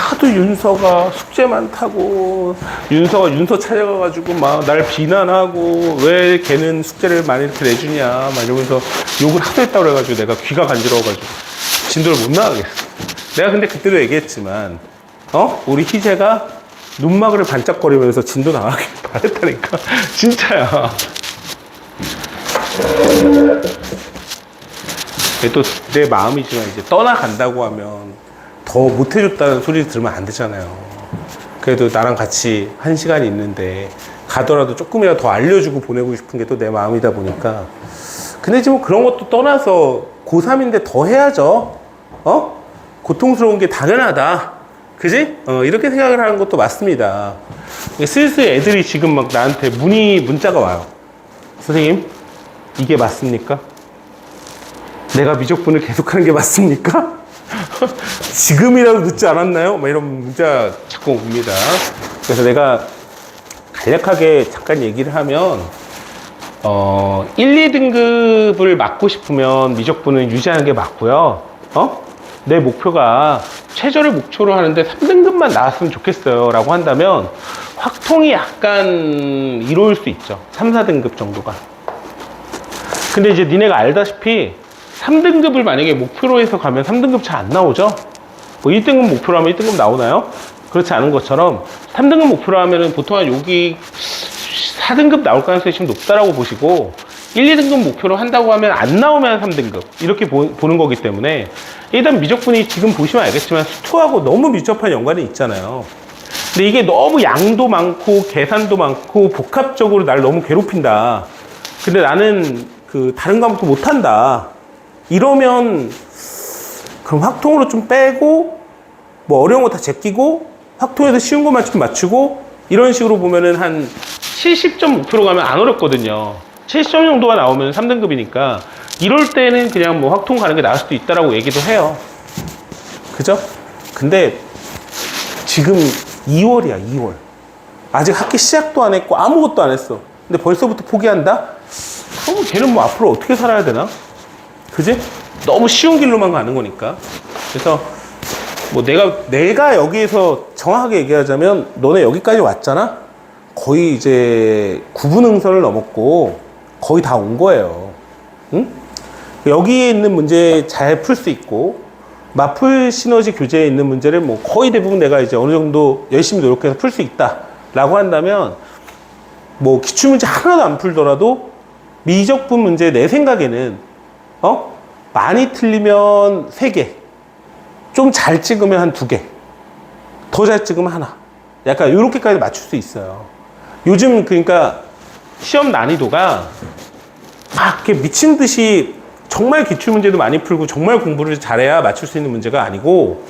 [SPEAKER 1] 하도 윤서가 숙제 많다고 윤서 찾아가가지고 막 날 비난하고 왜 걔는 숙제를 많이 이렇게 내주냐 막 이러면서 욕을 하도 했다고 그래가지고 내가 귀가 간지러워가지고 진도를 못 나가겠어. 내가 근데 그때도 얘기했지만 우리 희재가 눈마그를 반짝거리면서 진도 나가길 바랬다니까. 진짜야. 또 내 마음이지만 이제 떠나간다고 하면 더 못해줬다는 소리 들으면 안 되잖아요. 그래도 나랑 같이 1시간이 있는데 가더라도 조금이라도 더 알려주고 보내고 싶은 게 또 내 마음이다 보니까. 근데 지금 그런 것도 떠나서 고3인데 더 해야죠. 고통스러운 게 당연하다. 그지? 이렇게 생각을 하는 것도 맞습니다. 슬슬 애들이 지금 막 나한테 문자가 와요. 선생님, 이게 맞습니까? 내가 미적분을 계속하는 게 맞습니까? 지금이라도 늦지 않았나요? 막 이런 문자 자꾸 옵니다. 그래서 내가 간략하게 잠깐 얘기를 하면 1, 2등급을 맡고 싶으면 미적분은 유지하는 게 맞고요. 내 목표가 최저를 목표로 하는데 3등급만 나왔으면 좋겠어요 라고 한다면 확통이 약간 이로울 수 있죠. 3, 4등급 정도가. 근데 이제 니네가 알다시피 3등급을 만약에 목표로 해서 가면 3등급 잘 안 나오죠. 뭐 1등급 목표로 하면 1등급 나오나요? 그렇지 않은 것처럼 3등급 목표로 하면은 보통 한 여기 4등급 나올 가능성이 좀 높다라고 보시고 1, 2등급 목표로 한다고 하면 안 나오면 3등급 이렇게 보는 거기 때문에 일단 미적분이 지금 보시면 알겠지만 수투하고 너무 밀접한 연관이 있잖아요. 근데 이게 너무 양도 많고 계산도 많고 복합적으로 날 너무 괴롭힌다. 근데 나는 그 다른 과목도 못한다. 이러면 그럼 확통으로 좀 빼고 뭐 어려운 거 다 제끼고 확통에서 쉬운 것만 좀 맞추고 이런 식으로 보면은 한 70점 목표로 가면 안 어렵거든요. 70점 정도가 나오면 3등급이니까 이럴 때는 그냥 뭐 확통 가는 게 나을 수도 있다라고 얘기도 해요. 그죠? 근데 지금 2월이야, 2월. 아직 학기 시작도 안 했고 아무것도 안 했어. 근데 벌써부터 포기한다? 그럼 걔는 뭐 앞으로 어떻게 살아야 되나? 그지? 너무 쉬운 길로만 가는 거니까. 그래서 뭐 내가 여기에서 정확하게 얘기하자면 너네 여기까지 왔잖아? 거의 이제 구분응선을 넘었고 거의 다 온 거예요. 응? 여기에 있는 문제 잘 풀 수 있고 마플 시너지 교재에 있는 문제를 뭐 거의 대부분 내가 이제 어느 정도 열심히 노력해서 풀 수 있다 라고 한다면 뭐 기출문제 하나도 안 풀더라도 미적분 문제 내 생각에는 많이 틀리면 3개, 좀 잘 찍으면 한 2개, 더 잘 찍으면 하나, 약간 이렇게까지 맞출 수 있어요. 요즘 그러니까 시험 난이도가 막 이렇게 미친 듯이 정말 기출문제도 많이 풀고 정말 공부를 잘해야 맞출 수 있는 문제가 아니고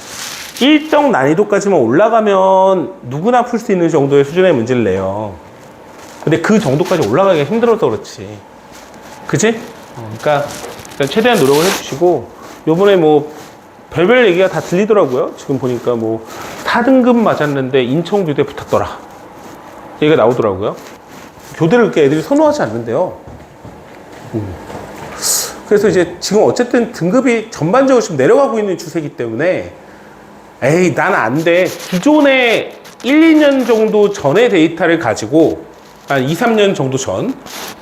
[SPEAKER 1] 일정 난이도까지만 올라가면 누구나 풀 수 있는 정도의 수준의 문제를 내요. 근데 그 정도까지 올라가기가 힘들어서 그렇지. 그치? 그러니까 최대한 노력을 해주시고 요번에 뭐 별별 얘기가 다 들리더라고요. 지금 보니까 뭐 4등급 맞았는데 인천교대 붙었더라 얘기가 나오더라고요. 교대를 그렇게 애들이 선호하지 않는데요. 그래서 이제 지금 어쨌든 등급이 전반적으로 지금 내려가고 있는 추세이기 때문에 에이 나는 안 돼. 기존에 1, 2년 정도 전의 데이터를 가지고 한 2, 3년 정도 전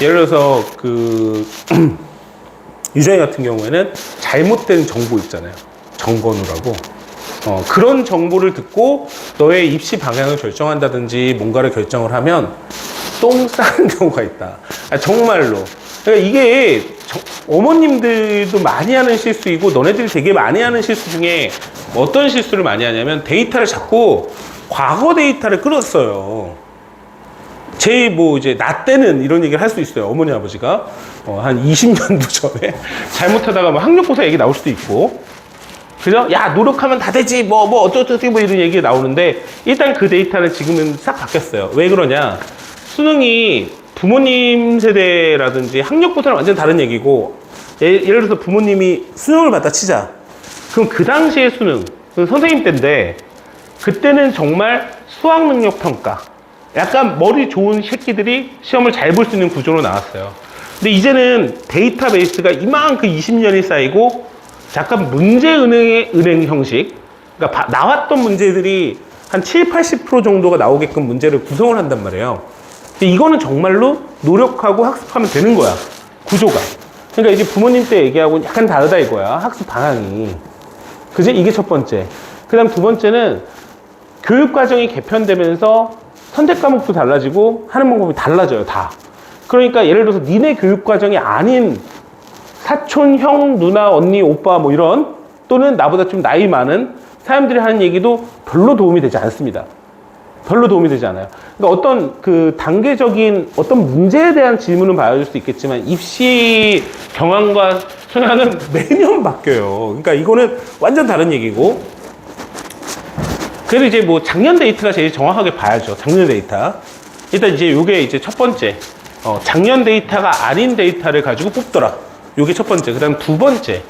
[SPEAKER 1] 예를 들어서 그 유정이 같은 경우에는 잘못된 정보 있잖아요. 정건우라고 그런 정보를 듣고 너의 입시 방향을 결정한다든지 뭔가를 결정을 하면 똥 싸는 경우가 있다. 정말로. 그러니까 이게 어머님들도 많이 하는 실수이고 너네들이 되게 많이 하는 실수 중에 어떤 실수를 많이 하냐면 데이터를 자꾸 과거 데이터를 끌었어요. 뭐 이제 나 때는 이런 얘기를 할 수 있어요. 어머니 아버지가 한 20년도 전에 잘못하다가 뭐 학력고사 얘기 나올 수도 있고, 그죠? 야 노력하면 다 되지 뭐 어쩌고 뭐 이런 얘기가 나오는데 일단 그 데이터는 지금은 싹 바뀌었어요. 왜 그러냐? 수능이 부모님 세대라든지 학력고사는 완전 다른 얘기고 예를 들어서 부모님이 수능을 받다 치자. 그럼 그 당시의 수능 선생님 때인데 그때는 정말 수학 능력 평가 약간 머리 좋은 새끼들이 시험을 잘 볼 수 있는 구조로 나왔어요. 근데 이제는 데이터베이스가 이만큼 20년이 쌓이고 약간 문제은행 형식, 그러니까 나왔던 문제들이 한 7, 80% 정도가 나오게끔 문제를 구성을 한단 말이에요. 근데 이거는 정말로 노력하고 학습하면 되는 거야, 구조가. 그러니까 이제 부모님 때 얘기하고는 약간 다르다 이거야, 학습 방향이. 그지? 이게 첫 번째. 그 다음 두 번째는 교육과정이 개편되면서 선택 과목도 달라지고 하는 방법이 달라져요, 다. 그러니까 예를 들어서 니네 교육과정이 아닌 사촌, 형, 누나, 언니, 오빠 뭐 이런 또는 나보다 좀 나이 많은 사람들이 하는 얘기도 별로 도움이 되지 않습니다. 별로 도움이 되지 않아요. 그러니까 어떤 그 단계적인 어떤 문제에 대한 질문은 봐줄 수 있겠지만 입시 경향과 성향은 매년 바뀌어요. 그러니까 이거는 완전 다른 얘기고. 그래도 이제 뭐 작년 데이터가 제일 정확하게 봐야죠. 작년 데이터. 일단 이제 요게 이제 첫 번째. 작년 데이터가 아닌 데이터를 가지고 뽑더라. 요게 첫 번째. 그 다음 두 번째.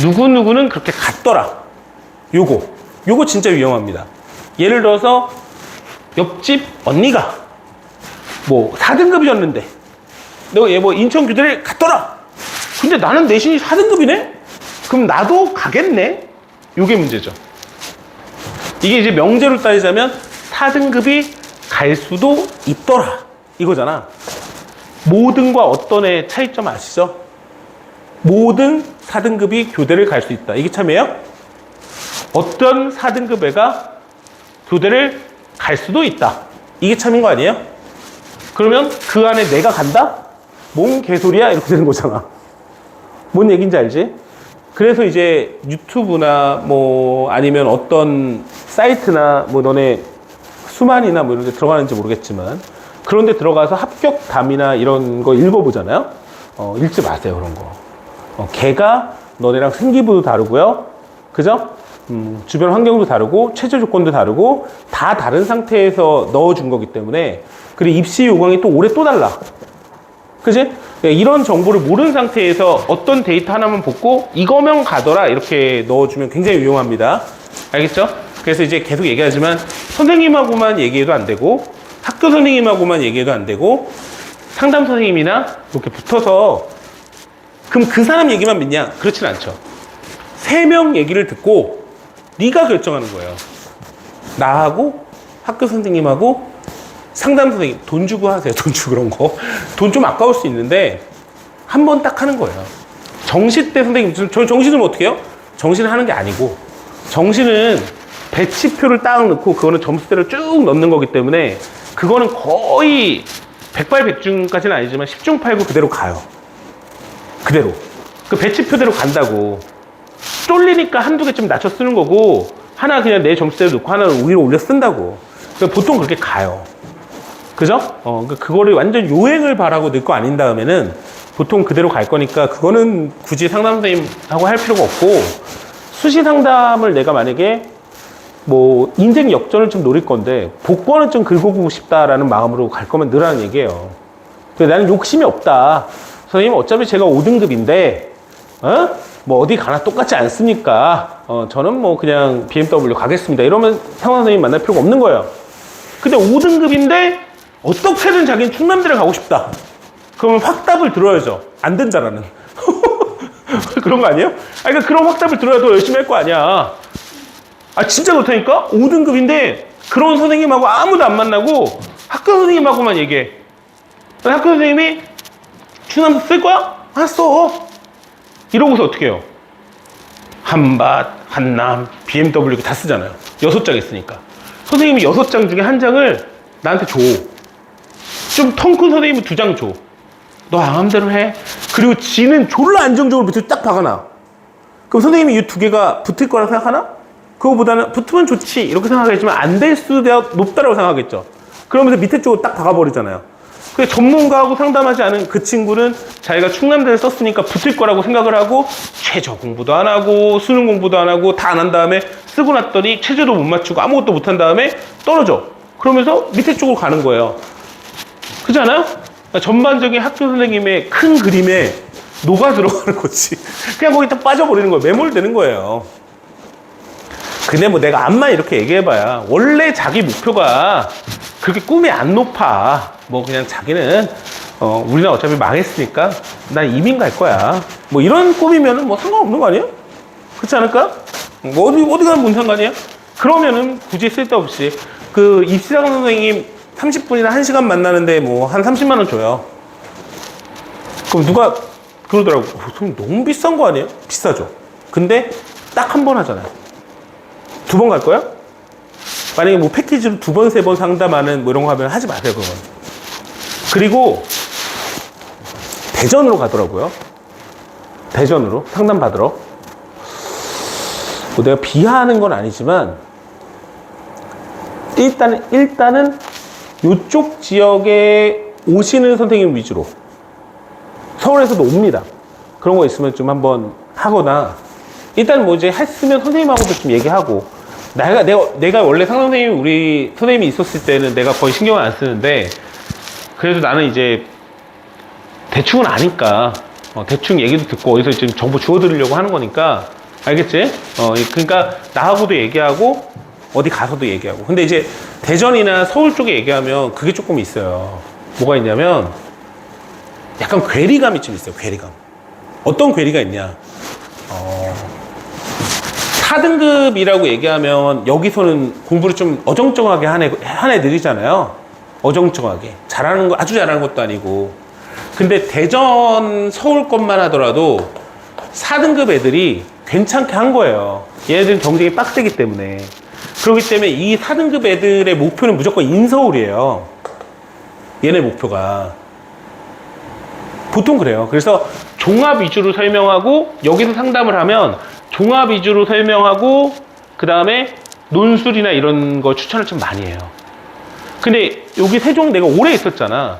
[SPEAKER 1] 누구누구는 그렇게 갔더라. 요거 진짜 위험합니다. 예를 들어서 옆집 언니가 뭐 4등급이었는데 내가 얘 뭐 인천 교대를 갔더라. 근데 나는 내신이 4등급이네? 그럼 나도 가겠네? 요게 문제죠. 이게 이제 명제로 따지자면 4등급이 갈 수도 있더라 이거잖아. 모든과 어떤의 차이점 아시죠? 모든 4등급이 교대를 갈 수 있다. 이게 참이에요? 어떤 4등급 애가 교대를 갈 수도 있다. 이게 참인 거 아니에요? 그러면 그 안에 내가 간다? 뭔 개소리야? 이렇게 되는 거잖아. 뭔 얘기인지 알지? 그래서 이제 유튜브나 뭐 아니면 어떤 사이트나 뭐 너네 수만이나 뭐 이런 데 들어가는지 모르겠지만 그런 데 들어가서 합격담이나 이런 거 읽어보잖아요. 읽지 마세요, 그런 거. 걔가 너네랑 생기부도 다르고요. 그죠? 주변 환경도 다르고 체제 조건도 다르고 다 다른 상태에서 넣어준 거기 때문에 그리고 입시 요강이 또 올해 또 달라. 그지? 이런 정보를 모르는 상태에서 어떤 데이터 하나만 보고 이거면 가더라 이렇게 넣어주면 굉장히 위험합니다. 알겠죠? 그래서 이제 계속 얘기하지만 선생님하고만 얘기해도 안 되고 학교 선생님하고만 얘기해도 안 되고 상담 선생님이나 이렇게 붙어서 그럼 그 사람 얘기만 믿냐? 그렇진 않죠. 3명 얘기를 듣고 네가 결정하는 거예요. 나하고 학교 선생님하고 상담 선생님 돈 주고 하세요. 돈 주고 그런 거. 돈 좀 아까울 수 있는데 한 번 딱 하는 거예요. 정시 때 선생님, 저 정시는 어떻게 해요? 정시는 하는 게 아니고 정시는 배치표를 딱 넣고 그거는 점수대를 쭉 넣는 거기 때문에 그거는 거의 백발백중까지는 아니지만 10중 8구 그대로 가요. 그대로. 그 배치표대로 간다고. 쫄리니까 한두 개쯤 낮춰 쓰는 거고 하나 그냥 내 점수대로 넣고 하나는 위로 올려 쓴다고. 그러니까 보통 그렇게 가요. 그죠? 그거를 완전 요행을 바라고 넣을 거 아닌 다음에는 보통 그대로 갈 거니까 그거는 굳이 상담 선생님하고 할 필요가 없고 수시 상담을 내가 만약에 뭐 인생 역전을 좀 노릴 건데 복권을 좀 긁어보고 싶다라는 마음으로 갈 거면 늘라는 얘기예요. 나는 욕심이 없다. 선생님 어차피 제가 5등급인데 뭐 어디 가나 똑같지 않습니까? 저는 뭐 그냥 BMW 가겠습니다. 이러면 상담 선생님 만날 필요가 없는 거예요. 근데 5등급인데 어떻게든 자기는 충남대를 가고 싶다. 그러면 확답을 들어야죠. 안 된다라는. 그런 거 아니에요? 그러니까 그런 확답을 들어야 더 열심히 할 거 아니야. 진짜 그렇다니까? 5등급인데 그런 선생님하고 아무도 안 만나고 학교 선생님하고만 얘기해. 학교 선생님이 충남대 쓸 거야? 알았어. 이러고서 어떻게 해요? 한밭, 한남, BMW 다 쓰잖아요. 6장 있으니까. 선생님이 6장 중에 1장을 나한테 줘. 좀 통 큰 선생님은 2장 줘. 너 마음대로 해. 그리고 지는 졸라 안정적으로 밑에 딱 박아놔. 그럼 선생님이 이 2개가 붙을 거라고 생각하나? 그거보다는 붙으면 좋지 이렇게 생각하겠지만 안 될 수도 높다라고 생각하겠죠. 그러면서 밑에 쪽으로 딱 박아버리잖아요. 근데 전문가하고 상담하지 않은 그 친구는 자기가 충남대를 썼으니까 붙을 거라고 생각을 하고 최저 공부도 안 하고 수능 공부도 안 하고 다 안 한 다음에 쓰고 났더니 최저도 못 맞추고 아무것도 못 한 다음에 떨어져. 그러면서 밑에 쪽으로 가는 거예요. 그렇지 않아요? 그러니까 전반적인 학교 선생님의 큰 그림에 녹아 들어가는 거지. 그냥 거기 딱 빠져버리는 거예요. 매몰되는 거예요. 근데 뭐 내가 암만 이렇게 얘기해봐야 원래 자기 목표가 그렇게 꿈이 안 높아. 뭐 그냥 자기는 우리나라 어차피 망했으니까 난 이민 갈 거야. 뭐 이런 꿈이면은 뭐 상관없는 거 아니에요? 그렇지 않을까? 뭐 어디 가면 뭔 상관이야? 그러면은 굳이 쓸데없이 그 입시상 선생님 30분이나 1시간 만나는데 뭐 한 30만 원 줘요. 그럼 누가 그러더라고. 선생님 너무 비싼 거 아니에요? 비싸죠. 근데 딱 한 번 하잖아요. 2번 갈 거야? 만약에 뭐 패키지로 2번, 3번 상담하는 뭐 이런 거 하면 하지 마세요, 그건. 그리고 대전으로 가더라고요. 대전으로 상담 받으러. 뭐 내가 비하하는 건 아니지만 일단은 이쪽 지역에 오시는 선생님 위주로 서울에서도 옵니다. 그런 거 있으면 좀 한번 하거나 일단 뭐 이제 했으면 선생님하고도 좀 얘기하고 내가 원래 상담 선생님 우리 선생님이 있었을 때는 내가 거의 신경을 안 쓰는데 그래도 나는 이제 대충은 아니까 대충 얘기도 듣고 어디서 지금 정보 주워드리려고 하는 거니까 알겠지? 그러니까 나하고도 얘기하고 어디 가서도 얘기하고. 근데 이제 대전이나 서울 쪽에 얘기하면 그게 조금 있어요. 뭐가 있냐면 약간 괴리감이 좀 있어요. 괴리감. 어떤 괴리가 있냐? 4등급이라고 얘기하면 여기서는 공부를 좀 어정쩡하게 한 애들이잖아요. 어정쩡하게. 잘하는 거, 아주 잘하는 것도 아니고. 근데 대전, 서울 것만 하더라도 4등급 애들이 괜찮게 한 거예요. 얘네들은 경쟁이 빡세기 때문에. 그렇기 때문에 이 4등급 애들의 목표는 무조건 인서울이에요. 얘네 목표가. 보통 그래요. 그래서 종합 위주로 설명하고 여기서 상담을 하면 종합 위주로 설명하고 그 다음에 논술이나 이런 거 추천을 좀 많이 해요. 근데 여기 세종 내가 오래 있었잖아.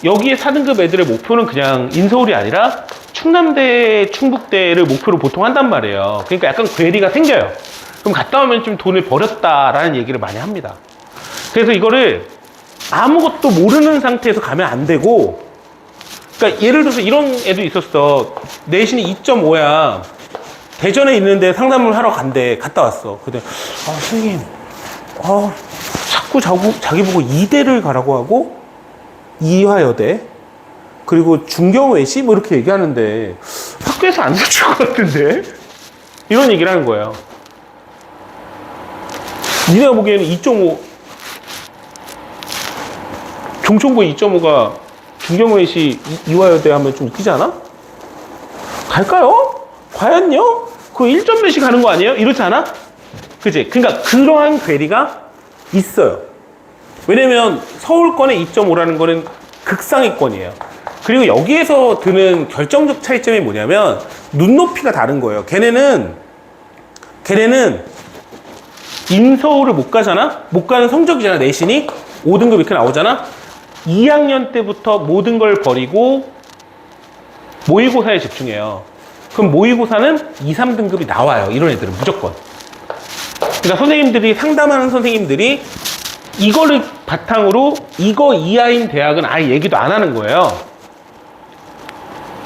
[SPEAKER 1] 여기에 4등급 애들의 목표는 그냥 인서울이 아니라 충남대, 충북대를 목표로 보통 한단 말이에요. 그러니까 약간 괴리가 생겨요. 그럼 갔다 오면 좀 돈을 버렸다라는 얘기를 많이 합니다. 그래서 이거를 아무것도 모르는 상태에서 가면 안 되고, 그러니까 예를 들어서 이런 애도 있었어. 내신이 2.5야. 대전에 있는데 상담을 하러 간대. 갔다 왔어. 근데 선생님, 자꾸 자기 보고 이대를 가라고 하고 이화여대 그리고 중경외시 뭐 이렇게 얘기하는데 학교에서 안 사줄 것 같은데 이런 얘기를 하는 거예요. 니네가 보기에는 2.5 종천부 2.5가 중경외시 이화여대 하면 좀 웃기지 않아? 갈까요? 과연요? 그거 1점 몇이 가는 거 아니에요? 이렇지 않아? 그치? 그러니까 그러한 괴리가 있어요. 왜냐면 서울권의 2.5라는 거는 극상위권이에요. 그리고 여기에서 드는 결정적 차이점이 뭐냐면 눈높이가 다른 거예요. 걔네는 인서울을 못 가잖아? 못 가는 성적이잖아. 내신이 5등급 이렇게 나오잖아? 2학년 때부터 모든 걸 버리고 모의고사에 집중해요. 그럼 모의고사는 2, 3등급이 나와요. 이런 애들은 무조건. 그러니까 선생님들이, 상담하는 선생님들이 이거를 바탕으로 이거 이하인 대학은 아예 얘기도 안 하는 거예요.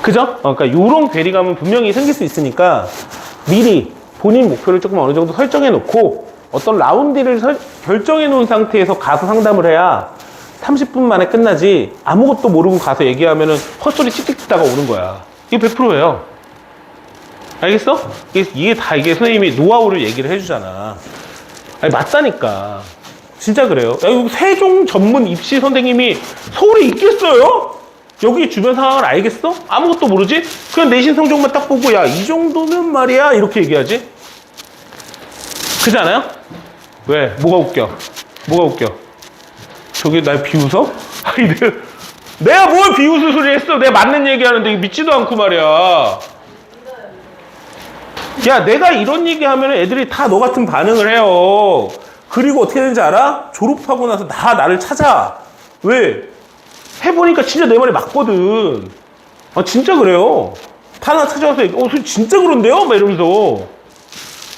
[SPEAKER 1] 그죠? 그러니까 이런 괴리감은 분명히 생길 수 있으니까 미리 본인 목표를 조금 어느 정도 설정해 놓고 어떤 라운드를 결정해 놓은 상태에서 가서 상담을 해야 30분 만에 끝나지 아무것도 모르고 가서 얘기하면은 헛소리 씩씩 듣다가 오는 거야. 이게 100%예요. 알겠어? 이게 선생님이 노하우를 얘기를 해주잖아. 아니, 맞다니까. 진짜 그래요. 야, 이거 세종 전문 입시 선생님이 서울에 있겠어요? 여기 주변 상황을 알겠어? 아무것도 모르지? 그냥 내신 성적만 딱 보고, 야, 이 정도면 말이야. 이렇게 얘기하지? 그렇지 않아요? 왜? 뭐가 웃겨? 뭐가 웃겨? 저기 날 비웃어? 아니, 내가 뭘 비웃을 소리 했어? 내가 맞는 얘기 하는데 믿지도 않고 말이야. 야, 내가 이런 얘기 하면 애들이 다 너 같은 반응을 해요. 그리고 어떻게 되는지 알아? 졸업하고 나서 다 나를 찾아. 왜? 해보니까 진짜 내 말이 맞거든. 아, 진짜 그래요. 다 나 찾아와서 얘기, 선생님 진짜 그런데요? 막 이러면서.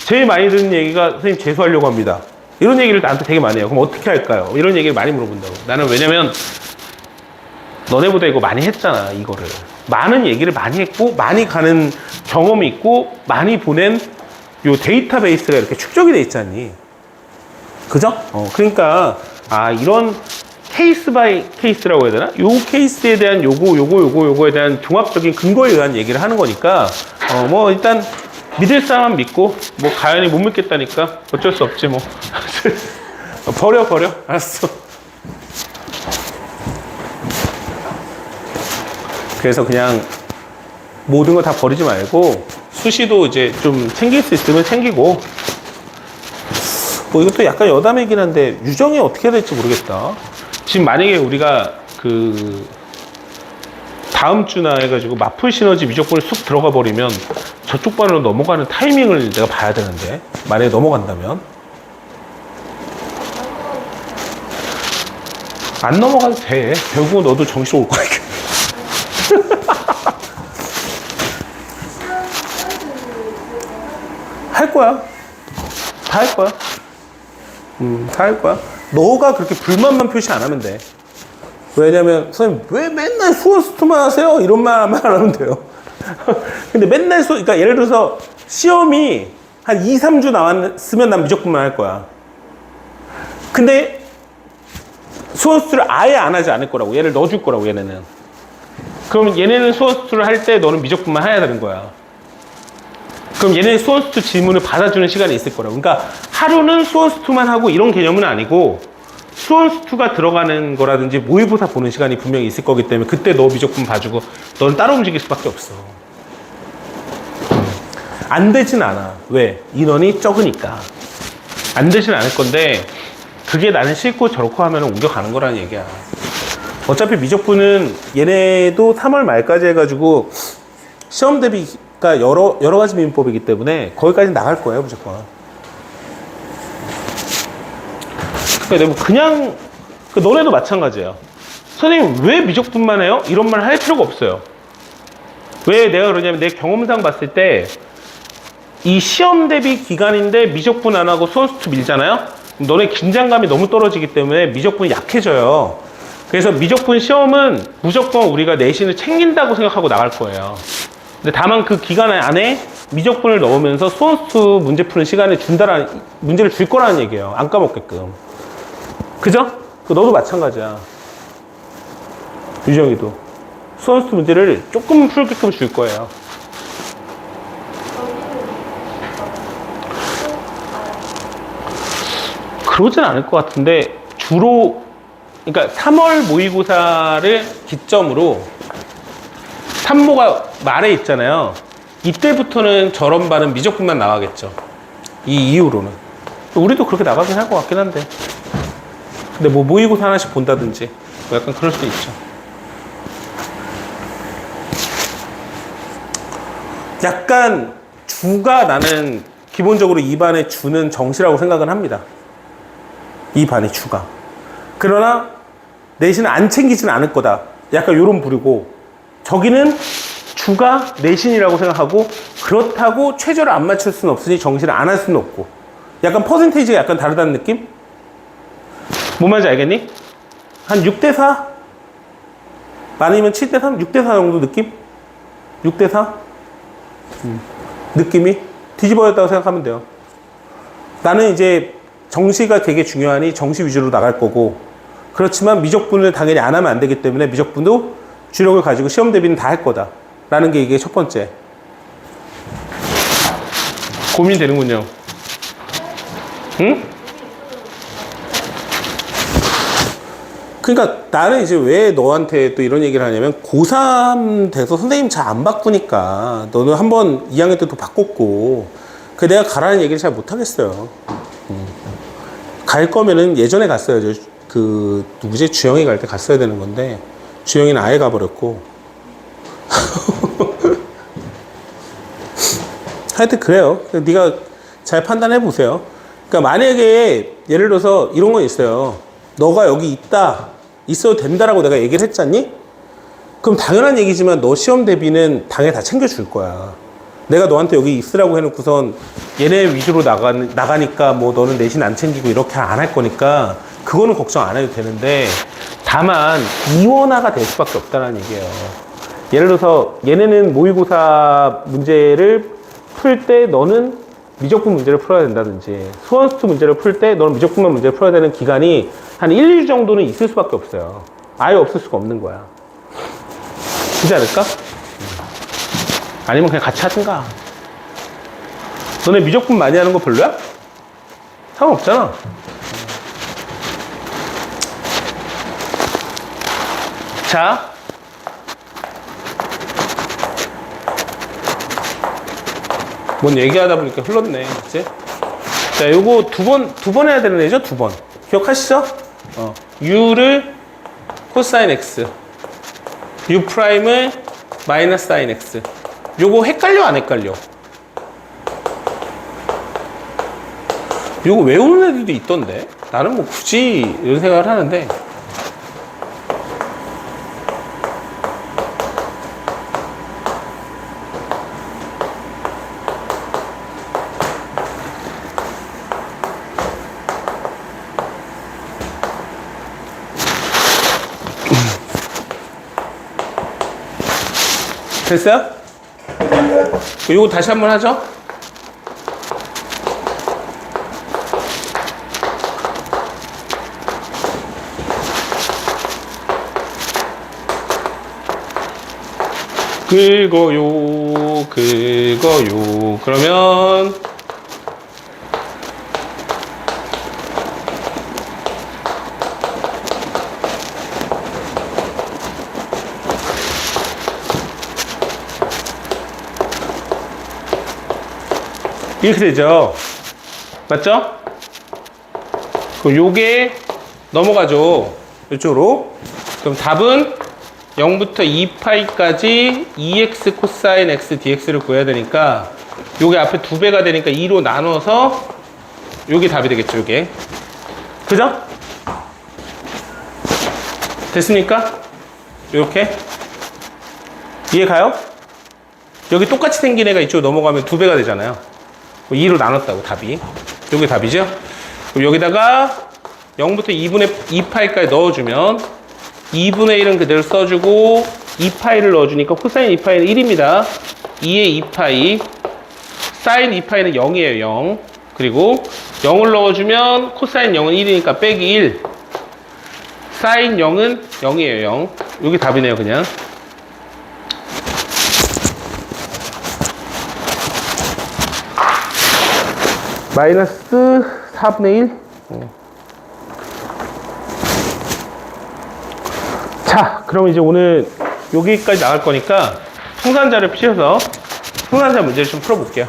[SPEAKER 1] 제일 많이 듣는 얘기가 선생님 재수하려고 합니다. 이런 얘기를 나한테 되게 많이 해요. 그럼 어떻게 할까요? 이런 얘기를 많이 물어본다고. 나는 왜냐면 너네보다 이거 많이 했잖아, 이거를. 많은 얘기를 많이 했고 많이 가는 경험이 있고 많이 보낸 요 데이터베이스가 이렇게 축적이 돼 있잖니. 그죠? 그러니까 이런 케이스 바이 케이스라고 해야 되나? 요 케이스에 대한 요거에 대한 종합적인 근거에 의한 얘기를 하는 거니까 뭐 일단 믿을 사람 믿고 뭐 가연이 못 믿겠다니까 어쩔 수 없지 뭐. 버려 알았어. 그래서 그냥 모든 거 다 버리지 말고 수시도 이제 좀 챙길 수 있으면 챙기고. 뭐 이것도 약간 여담이긴 한데 유정이 어떻게 해야 될지 모르겠다. 지금 만약에 우리가 다음 주나 해가지고 마플 시너지 미적분을 쑥 들어가 버리면 저쪽 반으로 넘어가는 타이밍을 내가 봐야 되는데, 만약에 넘어간다면 안 넘어가도 돼. 결국은 너도 정신 올 거야. 할 거야. 다 할 거야. 다 할 거야. 너가 그렇게 불만만 표시 안 하면 돼. 왜냐면 선생님 왜 맨날 수원 스투만 하세요? 이런 말만 하면 돼요. 근데 맨날 그러니까 예를 들어서 시험이 한 2, 3주 나왔으면 난 미적분만 할 거야. 근데 수원수를 아예 안 하지 않을 거라고. 얘를 넣어줄 거라고, 얘네는. 그럼 얘네는 수원수를 할 때 너는 미적분만 해야 되는 거야. 그럼 얘네는 수원수 질문을 받아주는 시간이 있을 거라고. 그러니까 하루는 수원수만 하고 이런 개념은 아니고 수원수가 들어가는 거라든지 모의고사 보는 시간이 분명히 있을 거기 때문에 그때 너 미적분 봐주고 너는 따로 움직일 수밖에 없어. 안 되진 않아. 왜? 인원이 적으니까. 안 되진 않을 건데 그게 나는 싫고 저렇고 하면 옮겨가는 거라는 얘기야. 어차피 미적분은 얘네도 3월 말까지 해가지고 시험 대비가 여러 가지 민법이기 때문에 거기까지 나갈 거예요, 무조건. 그러니까 내가 그냥 너네도 마찬가지예요. 선생님 왜 미적분만 해요? 이런 말 할 필요가 없어요. 왜 내가 그러냐면 내 경험상 봤을 때 이 시험 대비 기간인데 미적분 안 하고 수원수투 밀잖아요? 너네 긴장감이 너무 떨어지기 때문에 미적분이 약해져요. 그래서 미적분 시험은 무조건 우리가 내신을 챙긴다고 생각하고 나갈 거예요. 근데 다만 그 기간 안에 미적분을 넣으면서 수원수투 문제 푸는 시간을 문제를 줄 거라는 얘기예요. 안 까먹게끔. 그죠? 너도 마찬가지야. 유정이도. 수원수투 문제를 조금 풀게끔 줄 거예요. 그러진 않을 것 같은데 주로 그러니까 3월 모의고사를 기점으로 산모가 말에 있잖아요. 이때부터는 저런 반은 미적분만 나가겠죠. 이 이후로는. 우리도 그렇게 나가긴 할 것 같긴 한데. 근데 뭐 모의고사 하나씩 본다든지 뭐 약간 그럴 수도 있죠. 약간 주가 나는 기본적으로 이 반의 주는 정시라고 생각은 합니다. 이 반의 주가. 그러나 내신을 안 챙기지는 않을 거다. 약간 요런 부류고 저기는 주가 내신이라고 생각하고 그렇다고 최저를 안 맞출 수는 없으니 정시를 안 할 수는 없고 약간 퍼센테이지가 약간 다르다는 느낌? 뭔 말인지 알겠니? 한 6대4? 아니면 7대3? 6대4 정도 느낌? 6대4? 느낌이? 뒤집어졌다고 생각하면 돼요. 나는 이제 정시가 되게 중요하니 정시 위주로 나갈 거고 그렇지만 미적분을 당연히 안 하면 안 되기 때문에 미적분도 주력을 가지고 시험 대비는 다 할 거다 라는 게 이게 첫 번째 고민되는군요. 응? 그러니까 나는 이제 왜 너한테 또 이런 얘기를 하냐면 고3 돼서 선생님 잘 안 바꾸니까 너는 한번 2학년 때도 바꿨고 그 내가 가라는 얘기를 잘 못하겠어요. 갈 거면은 예전에 갔어야죠. 누구지? 주영이 갈 때 갔어야 되는 건데 주영이는 아예 가버렸고 하여튼 그래요. 네가 잘 판단해 보세요. 그러니까 만약에 예를 들어서 이런 건 있어요. 너가 여기 있어도 된다라고 내가 얘기를 했잖니? 그럼 당연한 얘기지만 너 시험 대비는 당연히 다 챙겨줄 거야. 내가 너한테 여기 있으라고 해놓고선 얘네 위주로 나가니까 뭐 너는 내신 안 챙기고 이렇게 안 할 거니까 그거는 걱정 안 해도 되는데 다만 이원화가 될 수밖에 없다는 얘기예요. 예를 들어서 얘네는 모의고사 문제를 풀 때 너는 미적분 문제를 풀어야 된다든지 수원수투 문제를 풀 때 너는 미적분만 문제를 풀어야 되는 기간이 한 1, 2주 정도는 있을 수밖에 없어요. 아예 없을 수가 없는 거야. 그렇지 않을까? 아니면 그냥 같이 하든가. 너네 미적분 많이 하는 거 별로야? 상관없잖아. 자, 뭔 얘기하다 보니까 흘렀네. 그치? 자, 요거 두 번 해야 되는 애죠? 2번. 기억하시죠? U를 코사인 X. U 프라임을 마이너스 사인 X. 요거 헷갈려, 안 헷갈려? 요거 외우는 애들도 있던데. 나는 뭐 굳이 이런 생각을 하는데. 됐어요? 요거 다시 한번 하죠. 긁어요, 긁어요. 그러면 이렇게 되죠. 맞죠? 그럼 요게 넘어가죠. 이쪽으로. 그럼 답은 0부터 2파이까지 2x 코사인 x dx를 구해야 되니까 요게 앞에 2배가 되니까 2로 나눠서 요게 답이 되겠죠. 요게. 그죠? 됐습니까? 요렇게. 이해 가요? 여기 똑같이 생긴 애가 이쪽으로 넘어가면 2배가 되잖아요. 2로 나눴다고 답이. 요게 답이죠? 그럼 여기다가 0부터 2분의 2파이까지 넣어주면 2분의 1은 그대로 써주고 2파이를 넣어주니까 코사인 2파이는 1입니다. 2의 2파이 사인 2파이는 0이에요. 0. 그리고 0을 넣어주면 코사인 0은 1이니까 빼기 1 사인 0은 0이에요. 0. 요게 답이네요. 그냥. 마이너스 4분의 1. 자, 그럼 이제 오늘 여기까지 나갈 거니까 청산자를 피셔서 청산자 문제를 좀 풀어볼게요.